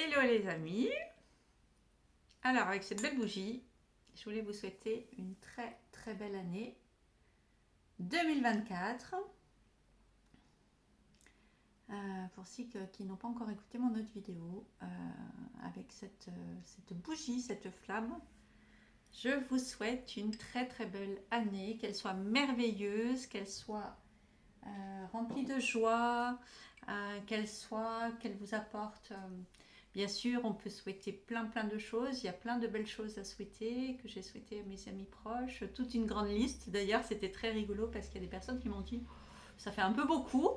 Hello les amis. Alors avec cette belle bougie, je voulais vous souhaiter une très très belle année 2024. Pour ceux qui n'ont pas encore écouté mon autre vidéo, avec cette bougie, cette flamme, je vous souhaite une très très belle année, qu'elle soit merveilleuse, qu'elle soit remplie de joie, qu'elle vous apporte. Bien sûr, on peut souhaiter plein de choses. Il y a plein de belles choses à souhaiter, que j'ai souhaité à mes amis proches. Toute une grande liste. D'ailleurs, c'était très rigolo parce qu'il y a des personnes qui m'ont dit ça fait un peu beaucoup.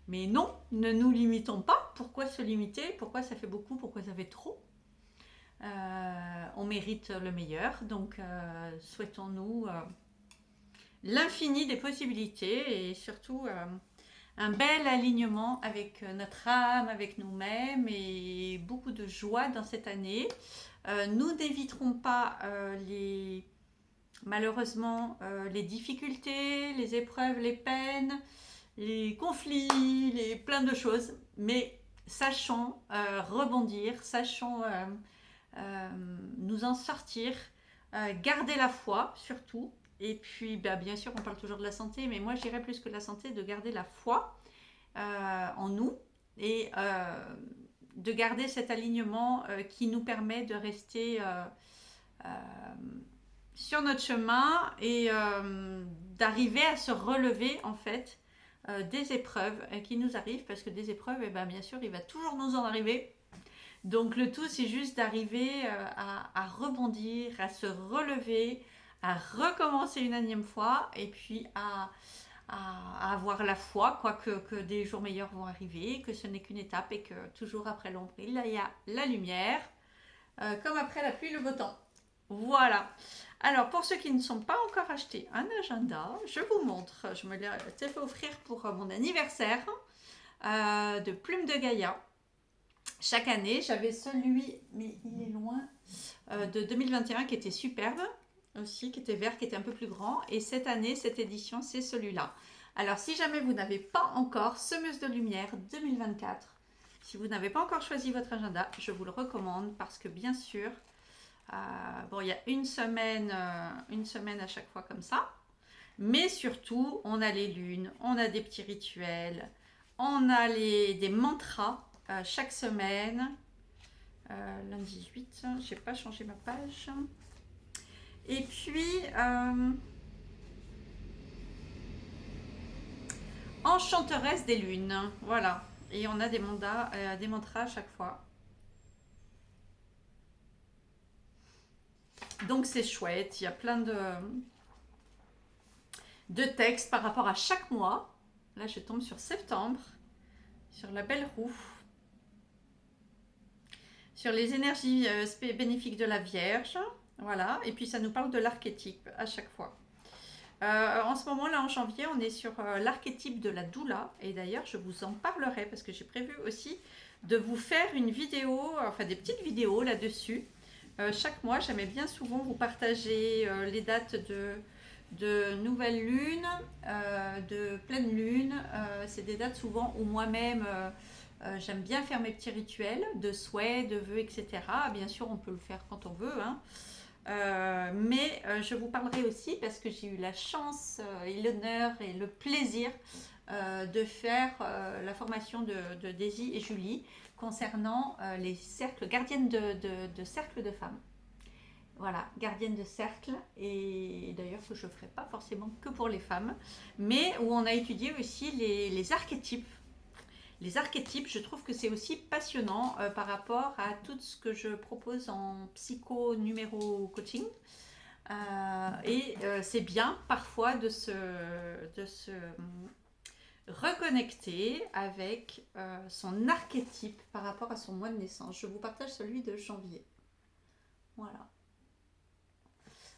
Mais non, ne nous limitons pas. Pourquoi se limiter? Pourquoi ça fait beaucoup? Pourquoi ça fait trop? On mérite le meilleur. Donc, souhaitons-nous l'infini des possibilités et surtout un bel alignement avec notre âme, avec nous-mêmes et beaucoup de joie dans cette année. Nous n'éviterons pas malheureusement les difficultés, les épreuves, les peines, les conflits, plein de choses, mais sachons rebondir, sachons nous en sortir, garder la foi surtout. Et puis, bien sûr, on parle toujours de la santé, mais moi, j'irais plus que la santé, de garder la foi en nous et de garder cet alignement qui nous permet de rester euh, sur notre chemin et d'arriver à se relever en fait des épreuves qui nous arrivent parce que des épreuves, bien sûr, il va toujours nous en arriver. Donc le tout, c'est juste d'arriver à rebondir, à se relever, à recommencer une énième fois et puis à avoir la foi quoi, que des jours meilleurs vont arriver, que ce n'est qu'une étape et que toujours après l'ombre, il y a la lumière, comme après la pluie, le beau temps. Voilà. Alors, pour ceux qui ne sont pas encore achetés un agenda, je vous montre. Je me l'ai fait offrir pour mon anniversaire de Plume de Gaïa. Chaque année, j'avais celui, mais il est loin, de 2021 qui était superbe aussi, qui était vert, qui était un peu plus grand. Et cette année, cette édition, c'est celui-là. Alors, si jamais vous n'avez pas encore Semeuse de lumière 2024, si vous n'avez pas encore choisi votre agenda, je vous le recommande parce que bien sûr, il y a une semaine à chaque fois comme ça. Mais surtout, on a les lunes, on a des petits rituels, on a des mantras chaque semaine. Lundi 18, j'ai pas changé ma page. Et puis, enchanteresse des lunes, voilà. Et on a des mantras à chaque fois. Donc c'est chouette, il y a plein de textes par rapport à chaque mois. Là, je tombe sur septembre, sur la belle roue, sur les énergies bénéfiques de la Vierge. Voilà, et puis ça nous parle de l'archétype à chaque fois. En ce moment là en janvier on est sur l'archétype de la doula et d'ailleurs je vous en parlerai parce que j'ai prévu aussi de vous faire une vidéo, enfin des petites vidéos là-dessus. Chaque mois j'aimais bien souvent vous partager les dates de nouvelle lune, de pleine lune. C'est des dates souvent où moi-même j'aime bien faire mes petits rituels de souhaits, de vœux, etc. Bien sûr on peut le faire quand on veut, hein. Mais je vous parlerai aussi parce que j'ai eu la chance et l'honneur et le plaisir de faire la formation de Daisy et Julie concernant les cercles, gardiennes de cercles de femmes. Voilà, gardienne de cercle, et d'ailleurs que je ne ferai pas forcément que pour les femmes, mais où on a étudié aussi les archétypes. Les archétypes, je trouve que c'est aussi passionnant par rapport à tout ce que je propose en psycho numéro coaching. C'est bien parfois de se reconnecter avec son archétype par rapport à son mois de naissance. Je vous partage celui de janvier. Voilà.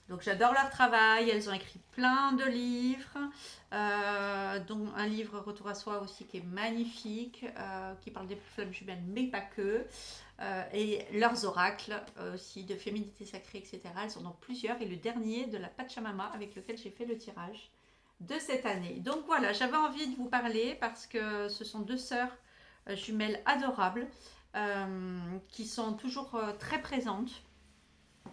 Donc j'adore leur travail, elles ont écrit plein de livres, dont un livre Retour à soi aussi qui est magnifique, qui parle des flammes jumelles mais pas que, et leurs oracles aussi de féminité sacrée, etc. Elles en ont plusieurs et le dernier de la Pachamama avec lequel j'ai fait le tirage de cette année. Donc voilà, j'avais envie de vous parler parce que ce sont deux sœurs jumelles adorables qui sont toujours très présentes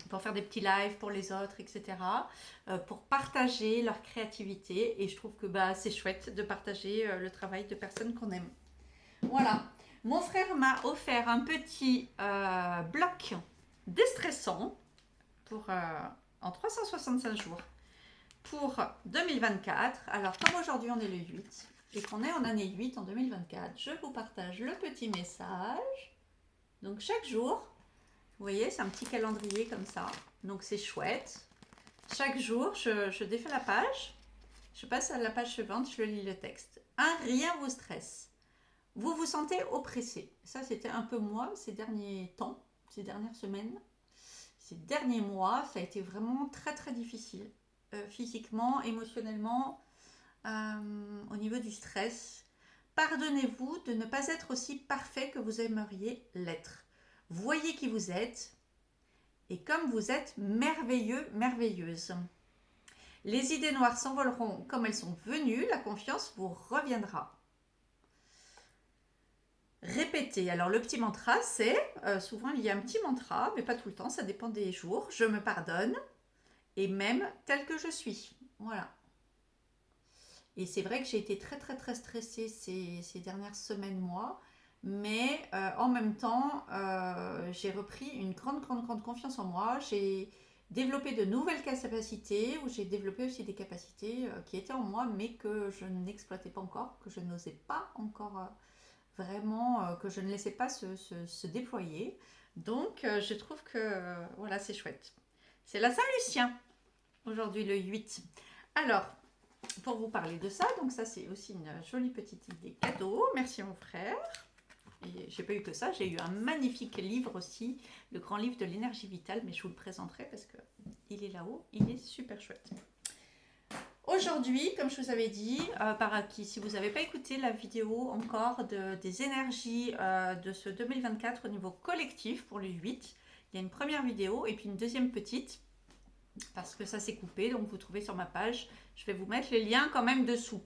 pour faire des petits lives pour les autres, etc. Pour partager leur créativité. Et je trouve que bah, c'est chouette de partager le travail de personnes qu'on aime. Voilà. Mon frère m'a offert un petit bloc déstressant pour, en 365 jours pour 2024. Alors, comme aujourd'hui on est le 8 et qu'on est en année 8 en 2024, je vous partage le petit message. Donc, chaque jour, vous voyez, c'est un petit calendrier comme ça. Donc, c'est chouette. Chaque jour, je défais la page. Je passe à la page suivante, je lis le texte. Rien vous stresse. Vous vous sentez oppressé. Ça, c'était un peu moi ces derniers temps, ces dernières semaines. Ces derniers mois, ça a été vraiment très très difficile. Physiquement, émotionnellement, au niveau du stress. Pardonnez-vous de ne pas être aussi parfait que vous aimeriez l'être. Voyez qui vous êtes et comme vous êtes merveilleux, merveilleuse. Les idées noires s'envoleront comme elles sont venues, la confiance vous reviendra. Répétez. Alors le petit mantra, c'est, souvent il y a un petit mantra, mais pas tout le temps, ça dépend des jours. Je me pardonne et même tel que je suis. Voilà. Et c'est vrai que j'ai été très très très stressée ces dernières semaines, mois. Mais en même temps, j'ai repris une grande confiance en moi. J'ai développé de nouvelles capacités, ou j'ai développé aussi des capacités qui étaient en moi, mais que je n'exploitais pas encore, que je n'osais pas encore vraiment, que je ne laissais pas se déployer. Donc, je trouve que voilà, c'est chouette. C'est la Saint-Lucien, aujourd'hui le 8. Alors, pour vous parler de ça, donc ça c'est aussi une jolie petite idée cadeau. Merci mon frère. Et j'ai pas eu que ça, j'ai eu un magnifique livre aussi, le grand livre de l'énergie vitale, mais je vous le présenterai parce que il est là-haut, il est super chouette. Aujourd'hui, comme je vous avais dit, si vous n'avez pas écouté la vidéo encore des énergies de ce 2024 au niveau collectif pour le 8, il y a une première vidéo et puis une deuxième petite, parce que ça s'est coupé, donc vous trouvez sur ma page, je vais vous mettre les liens quand même dessous.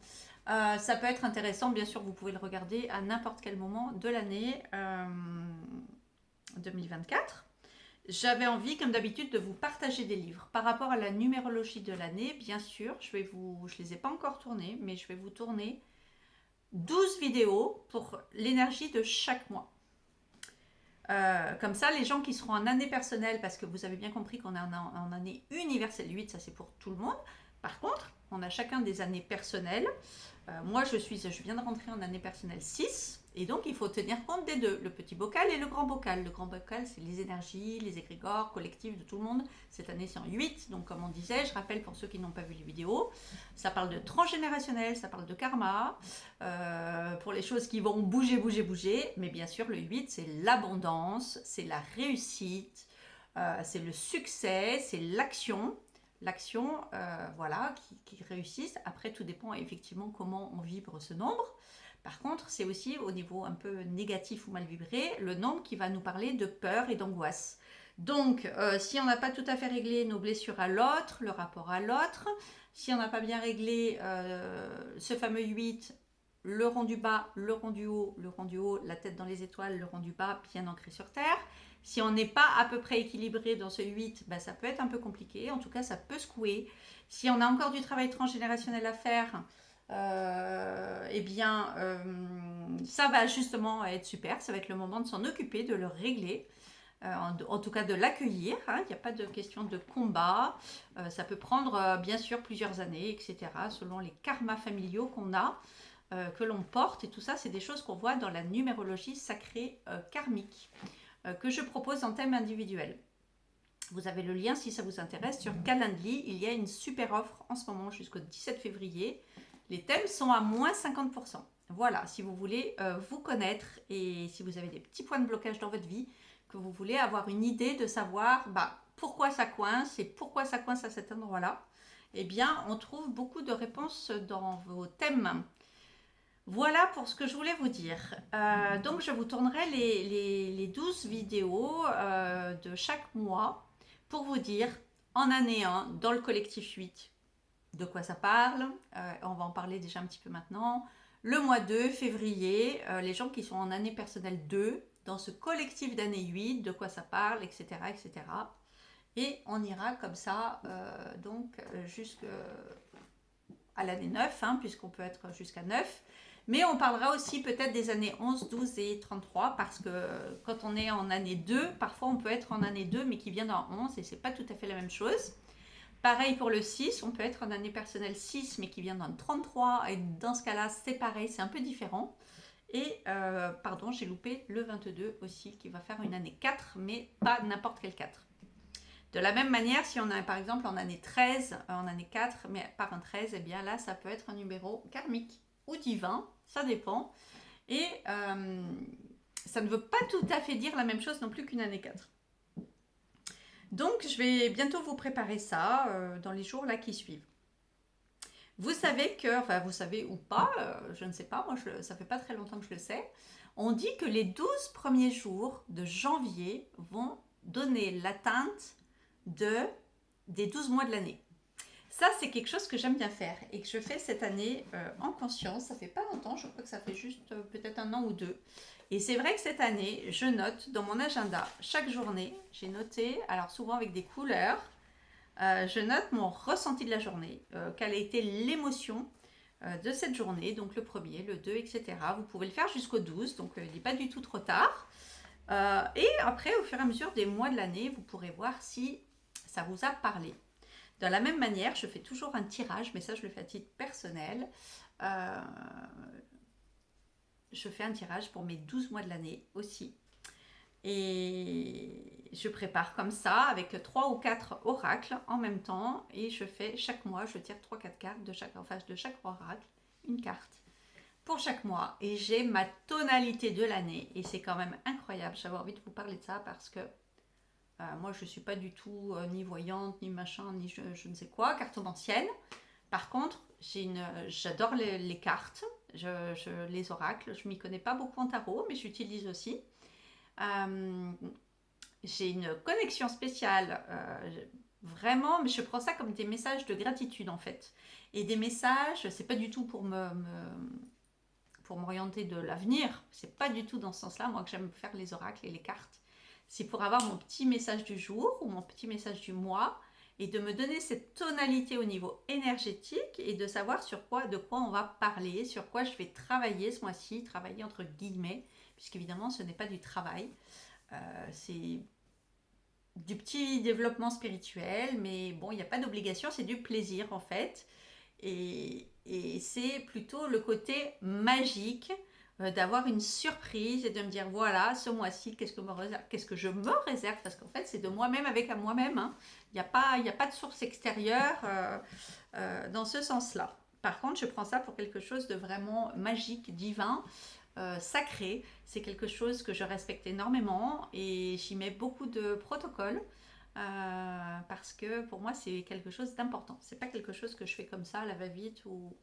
Ça peut être intéressant, bien sûr, vous pouvez le regarder à n'importe quel moment de l'année 2024. J'avais envie, comme d'habitude, de vous partager des livres. Par rapport à la numérologie de l'année, bien sûr, je ne les ai pas encore tournés, mais je vais vous tourner 12 vidéos pour l'énergie de chaque mois. Comme ça, les gens qui seront en année personnelle, parce que vous avez bien compris qu'on est en année universelle 8, ça c'est pour tout le monde. Par contre, on a chacun des années personnelles. Moi, je viens de rentrer en année personnelle 6, et donc il faut tenir compte des deux, le petit bocal et le grand bocal. Le grand bocal, c'est les énergies, les égrégores collectifs de tout le monde. Cette année, c'est en 8, donc comme on disait, je rappelle pour ceux qui n'ont pas vu les vidéos, ça parle de transgénérationnel, ça parle de karma, pour les choses qui vont bouger, mais bien sûr, le 8, c'est l'abondance, c'est la réussite, c'est le succès, c'est l'action. L'action, voilà, qui réussissent. Après, tout dépend effectivement comment on vibre ce nombre. Par contre, c'est aussi au niveau un peu négatif ou mal vibré, le nombre qui va nous parler de peur et d'angoisse. Donc, si on n'a pas tout à fait réglé nos blessures à l'autre, le rapport à l'autre, si on n'a pas bien réglé ce fameux 8, le rond du bas, le rond du haut, la tête dans les étoiles, le rond du bas, bien ancré sur terre. Si on n'est pas à peu près équilibré dans ce 8, ben ça peut être un peu compliqué. En tout cas, ça peut secouer. Si on a encore du travail transgénérationnel à faire, ça va justement être super. Ça va être le moment de s'en occuper, de le régler. En tout cas, de l'accueillir. Hein. Il n'y a pas de question de combat. Ça peut prendre, bien sûr, plusieurs années, etc. Selon les karmas familiaux qu'on a, que l'on porte. Et tout ça, c'est des choses qu'on voit dans la numérologie sacrée karmique, que je propose en thème individuel. Vous avez le lien si ça vous intéresse sur Calendly. Il y a une super offre en ce moment jusqu'au 17 février. Les thèmes sont à moins 50%. Voilà, si vous voulez vous connaître et si vous avez des petits points de blocage dans votre vie, que vous voulez avoir une idée de savoir pourquoi ça coince et pourquoi ça coince à cet endroit-là, eh bien, on trouve beaucoup de réponses dans vos thèmes. Voilà pour ce que je voulais vous dire. Donc, je vous tournerai les 12 vidéos de chaque mois pour vous dire, en année 1, dans le collectif 8, de quoi ça parle. On va en parler déjà un petit peu maintenant. Le mois 2, février, les gens qui sont en année personnelle 2, dans ce collectif d'année 8, de quoi ça parle, etc. etc. Et on ira comme ça, donc jusqu'à l'année 9, hein, puisqu'on peut être jusqu'à 9. Mais on parlera aussi peut-être des années 11, 12 et 33, parce que quand on est en année 2, parfois on peut être en année 2, mais qui vient dans 11, et c'est pas tout à fait la même chose. Pareil pour le 6, on peut être en année personnelle 6, mais qui vient dans le 33, et dans ce cas-là, c'est pareil, c'est un peu différent. Et, pardon, j'ai loupé le 22 aussi, qui va faire une année 4, mais pas n'importe quel 4. De la même manière, si on a par exemple en année 13, en année 4, mais par un 13, eh bien là, ça peut être un numéro karmique ou divin, ça dépend. Et ça ne veut pas tout à fait dire la même chose non plus qu'une année 4. Donc, je vais bientôt vous préparer ça dans les jours là qui suivent. Vous savez que, enfin vous savez ou pas, je ne sais pas, moi ça fait pas très longtemps que je le sais, on dit que les 12 premiers jours de janvier vont donner l'atteinte des 12 mois de l'année. Ça, c'est quelque chose que j'aime bien faire et que je fais cette année en conscience. Ça fait pas longtemps, je crois que ça fait juste peut-être un an ou deux. Et c'est vrai que cette année, je note dans mon agenda chaque journée, j'ai noté, alors souvent avec des couleurs, je note mon ressenti de la journée, quelle a été l'émotion de cette journée, donc le premier, le 2, etc. Vous pouvez le faire jusqu'au 12, donc il n'est pas du tout trop tard. Et après, au fur et à mesure des mois de l'année, vous pourrez voir si ça vous a parlé. De la même manière, je fais toujours un tirage, mais ça je le fais à titre personnel. Je fais un tirage pour mes 12 mois de l'année aussi. Et je prépare comme ça avec 3 ou 4 oracles en même temps. Et je fais chaque mois, je tire 3-4 cartes de chaque oracle, une carte pour chaque mois. Et j'ai ma tonalité de l'année. Et c'est quand même incroyable. J'avais envie de vous parler de ça parce que moi je ne suis pas du tout ni voyante, ni machin, ni je ne sais quoi, cartomancienne. Par contre, j'adore les cartes, les oracles. Je m'y connais pas beaucoup en tarot, mais j'utilise aussi. J'ai une connexion spéciale, vraiment, mais je prends ça comme des messages de gratitude en fait. Et des messages, c'est pas du tout pour m'orienter de l'avenir, c'est pas du tout dans ce sens-là, moi que j'aime faire les oracles et les cartes. C'est pour avoir mon petit message du jour ou mon petit message du mois et de me donner cette tonalité au niveau énergétique et de savoir de quoi on va parler, sur quoi je vais travailler ce mois-ci, travailler entre guillemets, puisqu'évidemment ce n'est pas du travail. C'est du petit développement spirituel, mais bon, il n'y a pas d'obligation, c'est du plaisir en fait. Et c'est plutôt le côté magique d'avoir une surprise et de me dire voilà, ce mois-ci, qu'est-ce que je me réserve, parce qu'en fait, c'est de moi-même avec moi-même. Hein. Il n'y a pas de source extérieure dans ce sens-là. Par contre, je prends ça pour quelque chose de vraiment magique, divin. Sacré, c'est quelque chose que je respecte énormément et j'y mets beaucoup de protocoles parce que pour moi c'est quelque chose d'important. C'est pas quelque chose que je fais comme ça à la va-vite ou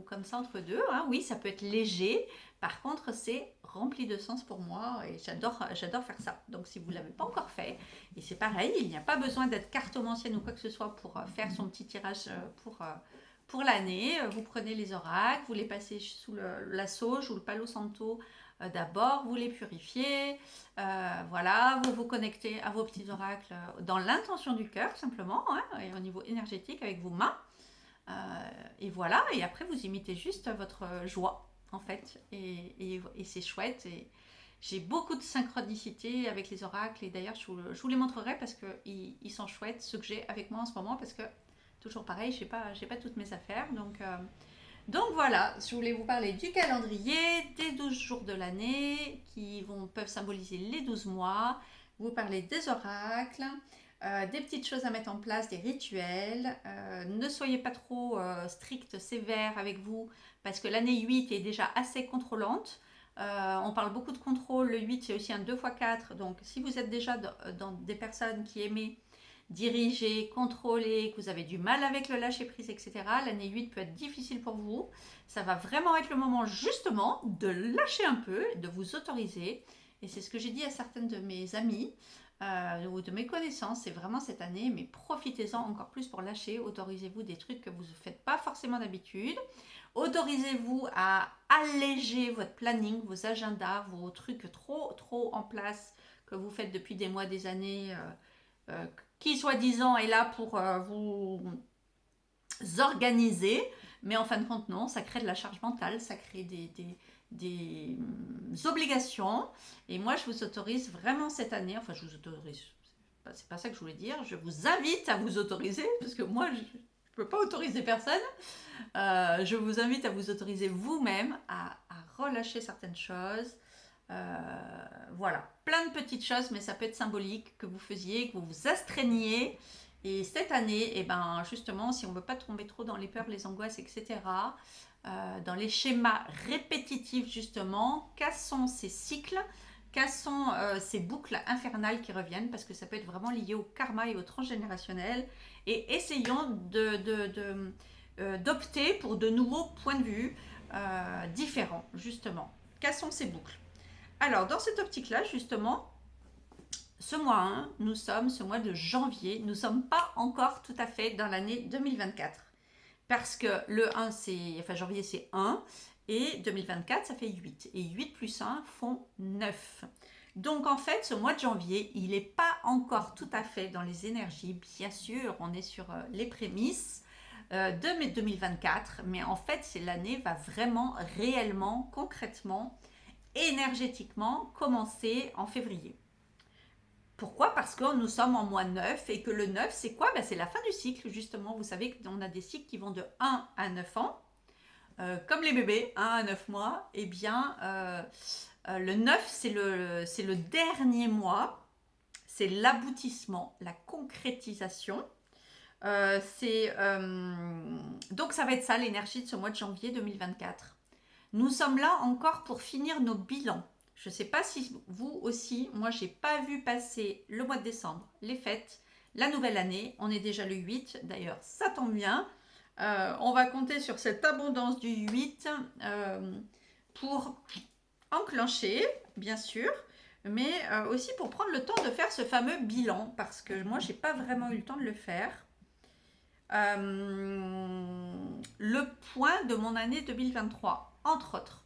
comme ça entre deux. Hein. Oui, ça peut être léger, par contre c'est rempli de sens pour moi et j'adore faire ça. Donc si vous ne l'avez pas encore fait, et c'est pareil, il n'y a pas besoin d'être cartomancienne ou quoi que ce soit pour faire son petit tirage pour l'année. Vous prenez les oracles, vous les passez sous la sauge ou le palo santo d'abord, vous les purifiez, voilà, vous vous connectez à vos petits oracles dans l'intention du cœur simplement, hein, et au niveau énergétique avec vos mains. Et voilà, et après vous imitez juste votre joie en fait, et c'est chouette. Et j'ai beaucoup de synchronicité avec les oracles, et d'ailleurs je vous les montrerai parce qu'ils sont chouettes, ceux que j'ai avec moi en ce moment, parce que toujours pareil, j'ai pas toutes mes affaires, donc voilà, je voulais vous parler du calendrier, des 12 jours de l'année qui peuvent symboliser les 12 mois, vous parler des oracles, des petites choses à mettre en place, des rituels. Ne soyez pas trop strict, sévère avec vous, parce que l'année 8 est déjà assez contrôlante. On parle beaucoup de contrôle, le 8 c'est aussi un 2x4, donc si vous êtes déjà dans des personnes qui aimaient diriger, contrôler, que vous avez du mal avec le lâcher prise, etc., l'année 8 peut être difficile pour vous. Ça va vraiment être le moment justement de lâcher un peu, de vous autoriser. Et c'est ce que j'ai dit à certaines de mes amies ou de mes connaissances, c'est vraiment cette année, mais profitez-en encore plus pour lâcher, autorisez-vous des trucs que vous ne faites pas forcément d'habitude, Autorisez-vous à alléger votre planning, vos agendas, vos trucs trop en place que vous faites depuis des mois, des années, qui soi-disant est là pour vous organiser, mais en fin de compte non, ça crée de la charge mentale, ça crée des obligations. Et moi, je vous autorise vraiment cette année, enfin je vous autorise, c'est pas ça que je voulais dire, je vous invite à vous autoriser, parce que moi, je ne peux pas autoriser personne. Je vous invite à vous autoriser vous-même à relâcher certaines choses. Voilà, plein de petites choses, mais ça peut être symbolique que vous faisiez, que vous vous astreigniez. Et cette année, eh ben, justement, si on ne veut pas tomber trop dans les peurs, les angoisses, etc., dans les schémas répétitifs, justement, cassons ces cycles, cassons ces boucles infernales qui reviennent, parce que ça peut être vraiment lié au karma et au transgénérationnel, et essayons d'opter pour de nouveaux points de vue différents, justement. Cassons ces boucles. Alors, dans cette optique-là, justement, ce mois 1, nous sommes, ce mois de janvier, nous ne sommes pas encore tout à fait dans l'année 2024. Parce que le 1, enfin janvier, c'est 1, et 2024, ça fait 8. Et 8 plus 1 font 9. Donc en fait, ce mois de janvier, il n'est pas encore tout à fait dans les énergies. Bien sûr, on est sur les prémices de 2024, mais en fait, l'année va vraiment, réellement, concrètement, énergétiquement commencer en février. Pourquoi? Parce que nous sommes en mois 9 et que le 9, c'est quoi? C'est la fin du cycle, justement. Vous savez qu'on a des cycles qui vont de 1 à 9 ans. Comme les bébés, 1 à 9 mois. Eh bien, le 9, c'est le dernier mois. C'est l'aboutissement, la concrétisation. Donc, ça va être ça, l'énergie de ce mois de janvier 2024. Nous sommes là encore pour finir nos bilans. Je ne sais pas si vous aussi, moi j'ai pas vu passer le mois de décembre, les fêtes, la nouvelle année. On est déjà le 8, d'ailleurs ça tombe bien. On va compter sur cette abondance du 8 pour enclencher, bien sûr, mais aussi pour prendre le temps de faire ce fameux bilan, parce que moi j'ai pas vraiment eu le temps de le faire. Le point de mon année 2023, entre autres.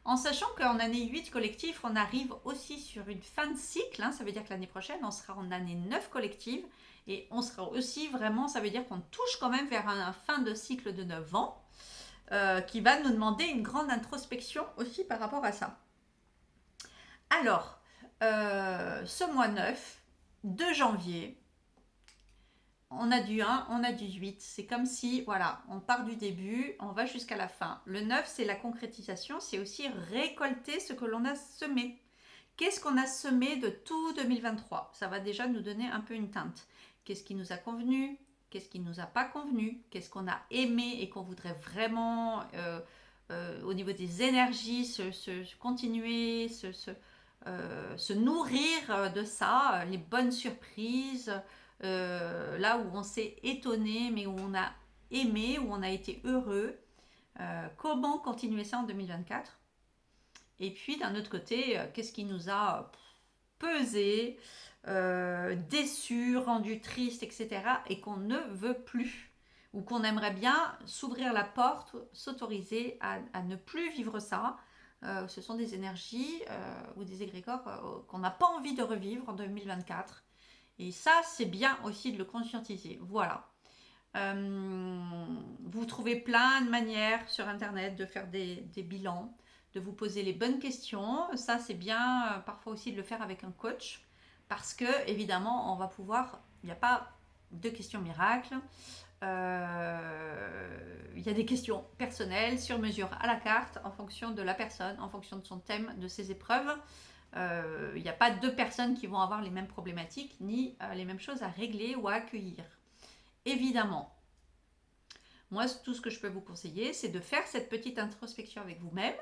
En sachant qu'en année 8 collectif, on arrive aussi sur une fin de cycle, ça veut dire que l'année prochaine, on sera en année 9 collective, et on sera aussi vraiment, ça veut dire qu'on touche quand même vers un fin de cycle de 9 ans, qui va nous demander une grande introspection aussi par rapport à ça. Alors, ce mois 9, de janvier, on a du 1, on a du 8. C'est comme si, voilà, on part du début, on va jusqu'à la fin. Le 9, c'est la concrétisation, c'est aussi récolter ce que l'on a semé. Qu'est-ce qu'on a semé de tout 2023? Ça va déjà nous donner un peu une teinte. Qu'est-ce qui nous a convenu? Qu'est-ce qui ne nous a pas convenu? Qu'est-ce qu'on a aimé et qu'on voudrait vraiment, au niveau des énergies, continuer, se nourrir de ça, les bonnes surprises, là où on s'est étonné, mais où on a aimé, où on a été heureux. Comment continuer ça en 2024? Et puis d'un autre côté, qu'est-ce qui nous a pesé, déçu, rendu triste, etc. et qu'on ne veut plus, ou qu'on aimerait bien s'ouvrir la porte, s'autoriser à ne plus vivre ça. Ce sont des énergies ou des égrégores qu'on n'a pas envie de revivre en 2024. Et ça, c'est bien aussi de le conscientiser. Voilà. Vous trouvez plein de manières sur Internet de faire des bilans, de vous poser les bonnes questions. Ça, c'est bien parfois aussi de le faire avec un coach. Parce que, évidemment, on va pouvoir... Il n'y a pas de questions miracles. Il y a des questions personnelles, sur mesure, à la carte, en fonction de la personne, en fonction de son thème, de ses épreuves. Il n'y a pas deux personnes qui vont avoir les mêmes problématiques, ni les mêmes choses à régler ou à accueillir. Évidemment, moi, tout ce que je peux vous conseiller, c'est de faire cette petite introspection avec vous-même,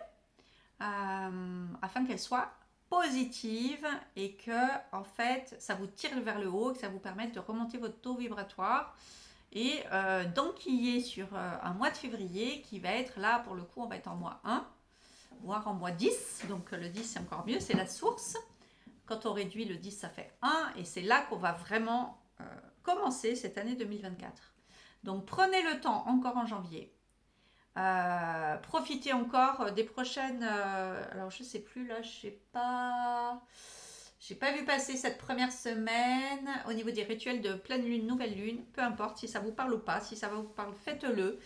afin qu'elle soit positive et que, en fait, ça vous tire vers le haut, que ça vous permette de remonter votre taux vibratoire et d'enquiller sur un mois de février qui va être là, pour le coup, on va être en mois 1, voire en mois 10. Donc le 10, c'est encore mieux, c'est la source. Quand on réduit le 10, ça fait 1 et c'est là qu'on va vraiment commencer cette année 2024. Donc prenez le temps, encore en janvier, Profitez encore des prochaines... alors, je sais plus, là, je sais pas... J'ai pas vu passer cette première semaine au niveau des rituels de pleine lune, nouvelle lune. Peu importe si ça vous parle ou pas, si ça vous parle, faites-le.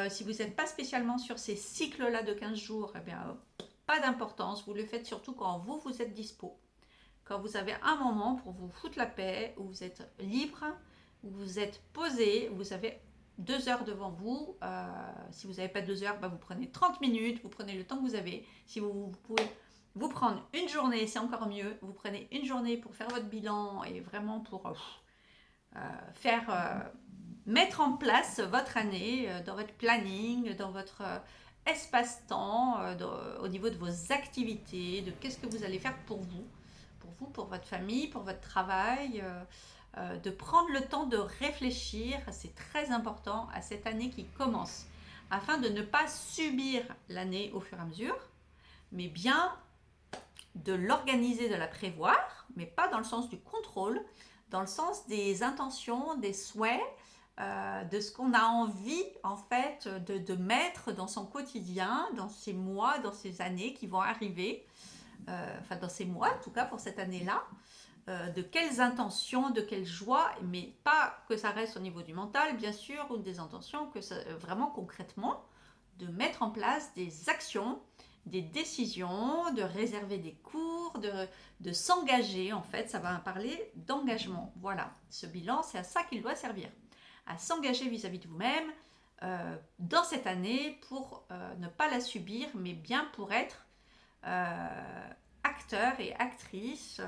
Si vous n'êtes pas spécialement sur ces cycles-là de 15 jours, eh bien, pas d'importance. Vous le faites surtout quand vous êtes dispo. Quand vous avez un moment pour vous foutre la paix, où vous êtes libre, où vous êtes posé, où vous avez 2 heures devant vous. Si vous n'avez pas 2 heures, bah vous prenez 30 minutes, vous prenez le temps que vous avez. Si vous pouvez vous prendre une journée, c'est encore mieux. Vous prenez une journée pour faire votre bilan et vraiment pour mettre en place votre année dans votre planning, dans votre espace-temps, au niveau de vos activités, de qu'est-ce que vous allez faire pour vous, pour votre famille, pour votre travail, de prendre le temps de réfléchir, c'est très important à cette année qui commence, afin de ne pas subir l'année au fur et à mesure, mais bien de l'organiser, de la prévoir, mais pas dans le sens du contrôle, dans le sens des intentions, des souhaits, de ce qu'on a envie en fait de mettre dans son quotidien, dans ces mois, dans ces années qui vont arriver, enfin dans ces mois en tout cas pour cette année-là, de quelles intentions, de quelle joie, mais pas que ça reste au niveau du mental bien sûr, ou des intentions, que ça, vraiment concrètement, de mettre en place des actions, des décisions, de réserver des cours, de s'engager en fait, ça va parler d'engagement. Voilà, ce bilan c'est à ça qu'il doit servir, à s'engager vis-à-vis de vous-même dans cette année pour ne pas la subir, mais bien pour être acteur et actrice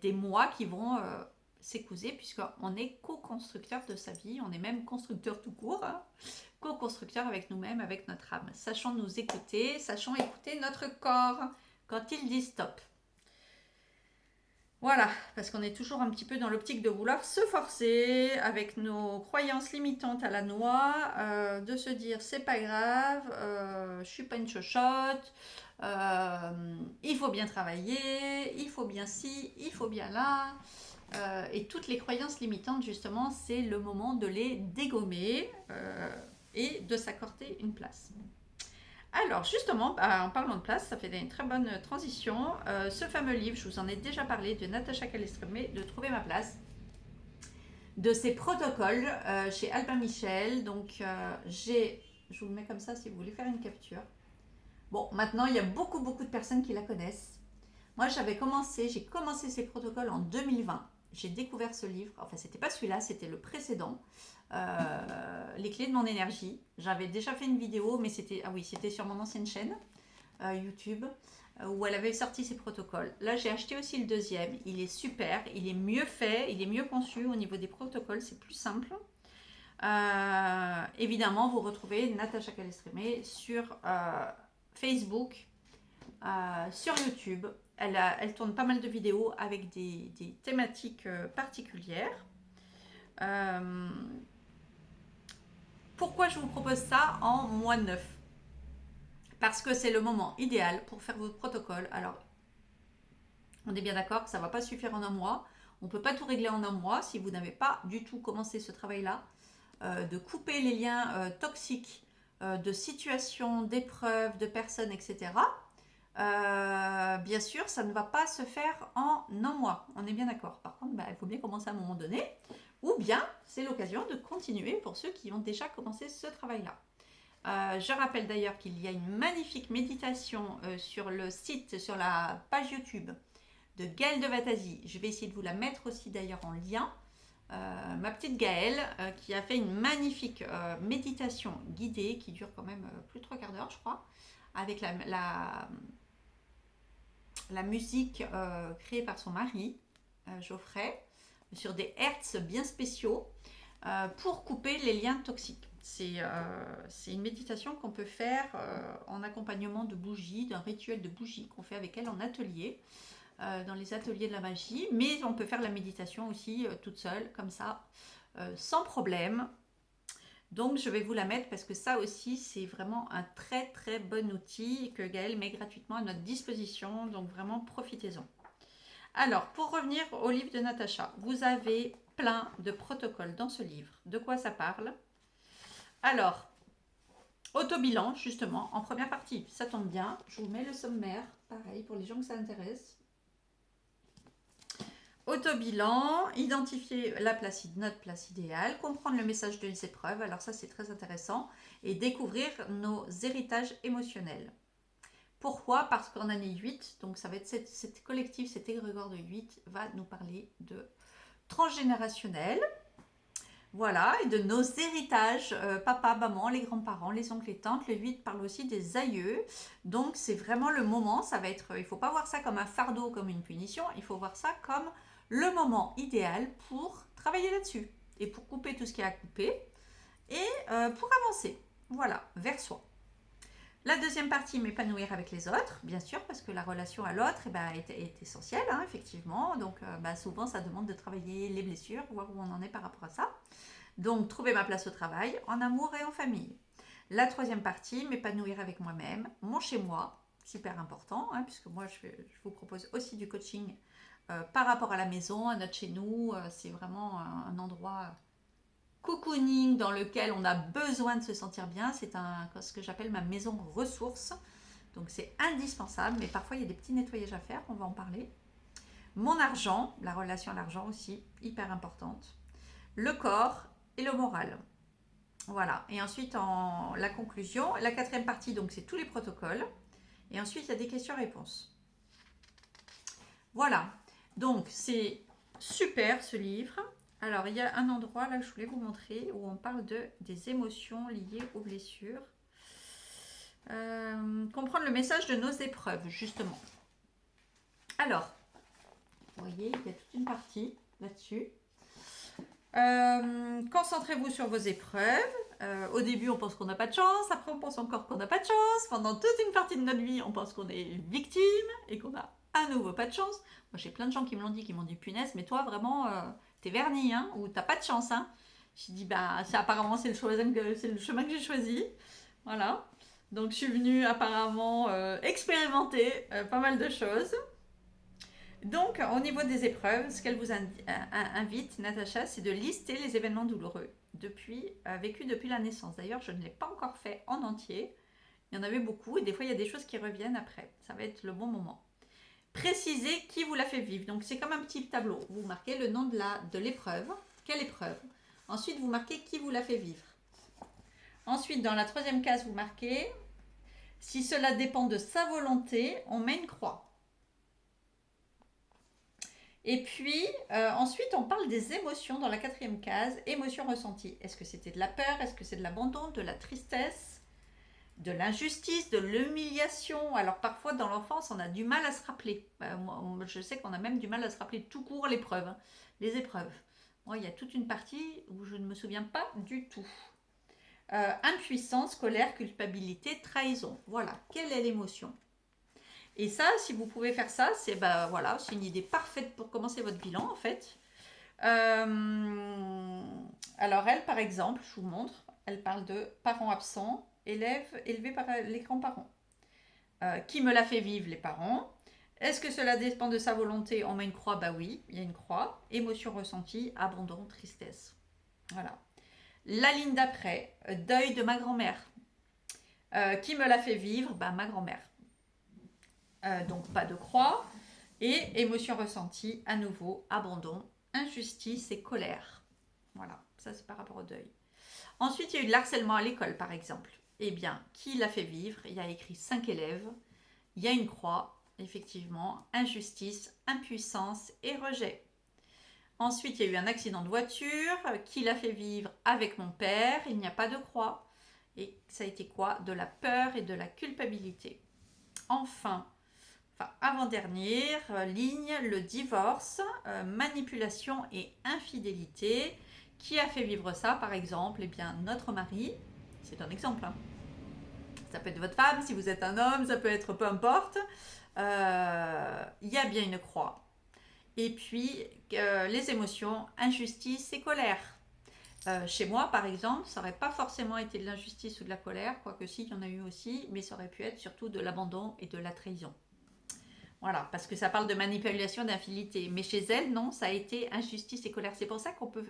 des mois qui vont s'écouser, puisqu'on est co-constructeur de sa vie, on est même constructeur tout court, hein, co-constructeur avec nous-mêmes, avec notre âme. Sachons nous écouter, sachons écouter notre corps quand il dit stop. Voilà, parce qu'on est toujours un petit peu dans l'optique de vouloir se forcer avec nos croyances limitantes à la noix, de se dire c'est pas grave, je suis pas une chochotte, il faut bien travailler, il faut bien ci, il faut bien là. Et toutes les croyances limitantes, justement, c'est le moment de les dégommer et de s'accorder une place. Alors justement, en parlant de place, ça fait une très bonne transition. Ce fameux livre, je vous en ai déjà parlé, de Natacha Calle-Estrémé, de Trouver ma place, de ses protocoles chez Albin Michel. Donc je vous le mets comme ça si vous voulez faire une capture. Bon, maintenant il y a beaucoup de personnes qui la connaissent. Moi j'ai commencé ces protocoles en 2020. J'ai découvert ce livre, enfin c'était pas celui-là, c'était le précédent. Les clés de mon énergie. J'avais déjà fait une vidéo, mais c'était sur mon ancienne chaîne YouTube, où elle avait sorti ses protocoles. Là, j'ai acheté aussi le deuxième. Il est super, il est mieux fait, il est mieux conçu au niveau des protocoles, c'est plus simple. Évidemment, vous retrouvez Natacha Calle-Estrémé sur Facebook, sur YouTube. Elle tourne pas mal de vidéos avec des thématiques particulières. Pourquoi je vous propose ça en mois 9? Parce que c'est le moment idéal pour faire votre protocole. Alors, on est bien d'accord que ça ne va pas suffire en un mois. On ne peut pas tout régler en un mois si vous n'avez pas du tout commencé ce travail-là. De couper les liens toxiques de situations, d'épreuves, de personnes, etc. Bien sûr, ça ne va pas se faire en un mois. On est bien d'accord. Par contre, il faut bien commencer à un moment donné. Ou bien, c'est l'occasion de continuer pour ceux qui ont déjà commencé ce travail-là. Je rappelle d'ailleurs qu'il y a une magnifique méditation sur le site, sur la page YouTube de Gaëlle de Vatasie. Je vais essayer de vous la mettre aussi d'ailleurs en lien. Ma petite Gaëlle qui a fait une magnifique méditation guidée qui dure quand même plus de 3 quarts d'heure, je crois, avec la musique créée par son mari, Geoffrey, sur des hertz bien spéciaux pour couper les liens toxiques. C'est une méditation qu'on peut faire en accompagnement de bougies, d'un rituel de bougies qu'on fait avec elle en atelier, dans les ateliers de la magie. Mais on peut faire la méditation aussi toute seule, comme ça, sans problème. Donc je vais vous la mettre parce que ça aussi c'est vraiment un très bon outil que Gaëlle met gratuitement à notre disposition. Donc vraiment profitez-en. Alors pour revenir au livre de Natacha, vous avez plein de protocoles dans ce livre. De quoi ça parle? Alors, autobilan, justement, en première partie. Ça tombe bien. Je vous mets le sommaire, pareil, pour les gens que ça intéresse. Autobilan, identifier notre place idéale, comprendre le message de les épreuves, alors ça c'est très intéressant, et découvrir nos héritages émotionnels. Pourquoi? Parce qu'en année 8, donc ça va être cette collectif, cet égrégore de 8 va nous parler de transgénérationnel, voilà, et de nos héritages, papa, maman, les grands-parents, les oncles et tantes. Le 8 parle aussi des aïeux, donc c'est vraiment le moment, ça va être, il ne faut pas voir ça comme un fardeau, comme une punition, il faut voir ça comme le moment idéal pour travailler là-dessus, et pour couper tout ce qu'il y a à couper, et pour avancer, voilà, vers soi. La deuxième partie, m'épanouir avec les autres, bien sûr, parce que la relation à l'autre est essentielle, hein, effectivement. Donc, souvent, ça demande de travailler les blessures, voir où on en est par rapport à ça. Donc, trouver ma place au travail, en amour et en famille. La troisième partie, m'épanouir avec moi-même, mon chez-moi, super important, hein, puisque moi, je vous propose aussi du coaching par rapport à la maison, à notre chez-nous. C'est vraiment un endroit cocooning dans lequel on a besoin de se sentir bien. C'est ce que j'appelle ma maison ressource. Donc c'est indispensable, mais parfois il y a des petits nettoyages à faire, on va en parler. Mon argent, la relation à l'argent aussi, hyper importante. Le corps et le moral. Voilà. Et ensuite, la conclusion, la quatrième partie, donc c'est tous les protocoles. Et ensuite, il y a des questions-réponses. Voilà. Donc c'est super ce livre. Alors, il y a un endroit là que je voulais vous montrer où on parle des émotions liées aux blessures. Comprendre le message de nos épreuves, justement. Alors, vous voyez, il y a toute une partie là-dessus. Concentrez-vous sur vos épreuves. Au début, on pense qu'on n'a pas de chance. Après, on pense encore qu'on n'a pas de chance. Pendant toute une partie de notre vie, on pense qu'on est victime et qu'on a à nouveau pas de chance. Moi, j'ai plein de gens qui me l'ont dit, qui m'ont dit punaise, mais toi, vraiment, t'es verni, hein, ou t'as pas de chance, hein. J'ai dit, apparemment, c'est le chemin que j'ai choisi. Voilà. Donc, je suis venue apparemment expérimenter pas mal de choses. Donc, au niveau des épreuves, ce qu'elle vous invite, Natacha, c'est de lister les événements douloureux vécus depuis la naissance. D'ailleurs, je ne l'ai pas encore fait en entier. Il y en avait beaucoup et des fois, il y a des choses qui reviennent après. Ça va être le bon moment. Précisez qui vous l'a fait vivre. Donc, c'est comme un petit tableau. Vous marquez le nom de l'épreuve. Quelle épreuve? Ensuite, vous marquez qui vous l'a fait vivre. Ensuite, dans la troisième case, vous marquez si cela dépend de sa volonté, on met une croix. Et puis, ensuite, on parle des émotions dans la quatrième case, émotions ressenties. Est-ce que c'était de la peur? Est-ce que c'est de l'abandon, de la tristesse, de l'injustice, de l'humiliation? Alors, parfois, dans l'enfance, on a du mal à se rappeler. Moi, je sais qu'on a même du mal à se rappeler tout court les épreuves. Moi, il y a toute une partie où je ne me souviens pas du tout. Impuissance, colère, culpabilité, trahison. Voilà, quelle est l'émotion? Et ça, si vous pouvez faire ça, c'est voilà, c'est une idée parfaite pour commencer votre bilan en fait. Alors elle, par exemple, je vous montre, elle parle de parents absents, élevés par les grands-parents. Qui me l'a fait vivre, les parents? Est-ce que cela dépend de sa volonté? On met une croix, oui, il y a une croix. Émotion ressentie, abandon, tristesse. Voilà. La ligne d'après, deuil de ma grand-mère. Qui me l'a fait vivre? Ma grand-mère. Donc pas de croix. Et émotion ressentie, à nouveau, abandon, injustice et colère. Voilà, ça c'est par rapport au deuil. Ensuite, il y a eu de l'harcèlement à l'école, par exemple. Eh bien, qui l'a fait vivre? Il y a écrit 5 élèves. Il y a une croix, effectivement, injustice, impuissance et rejet. Ensuite, il y a eu un accident de voiture. Qui l'a fait vivre? Avec mon père. Il n'y a pas de croix. Et ça a été quoi? De la peur et de la culpabilité. Enfin, avant-dernière ligne, le divorce, manipulation et infidélité. Qui a fait vivre ça, par exemple? Eh bien, notre mari. C'est un exemple. Hein. Ça peut être votre femme, si vous êtes un homme, ça peut être peu importe. Il y a bien une croix. Et puis, les émotions, injustice et colère. Chez moi, par exemple, ça n'aurait pas forcément été de l'injustice ou de la colère, quoique si, il y en a eu aussi, mais ça aurait pu être surtout de l'abandon et de la trahison. Voilà, parce que ça parle de manipulation, d'infidélité. Mais chez elle, non, ça a été injustice et colère. C'est pour ça qu'on peut...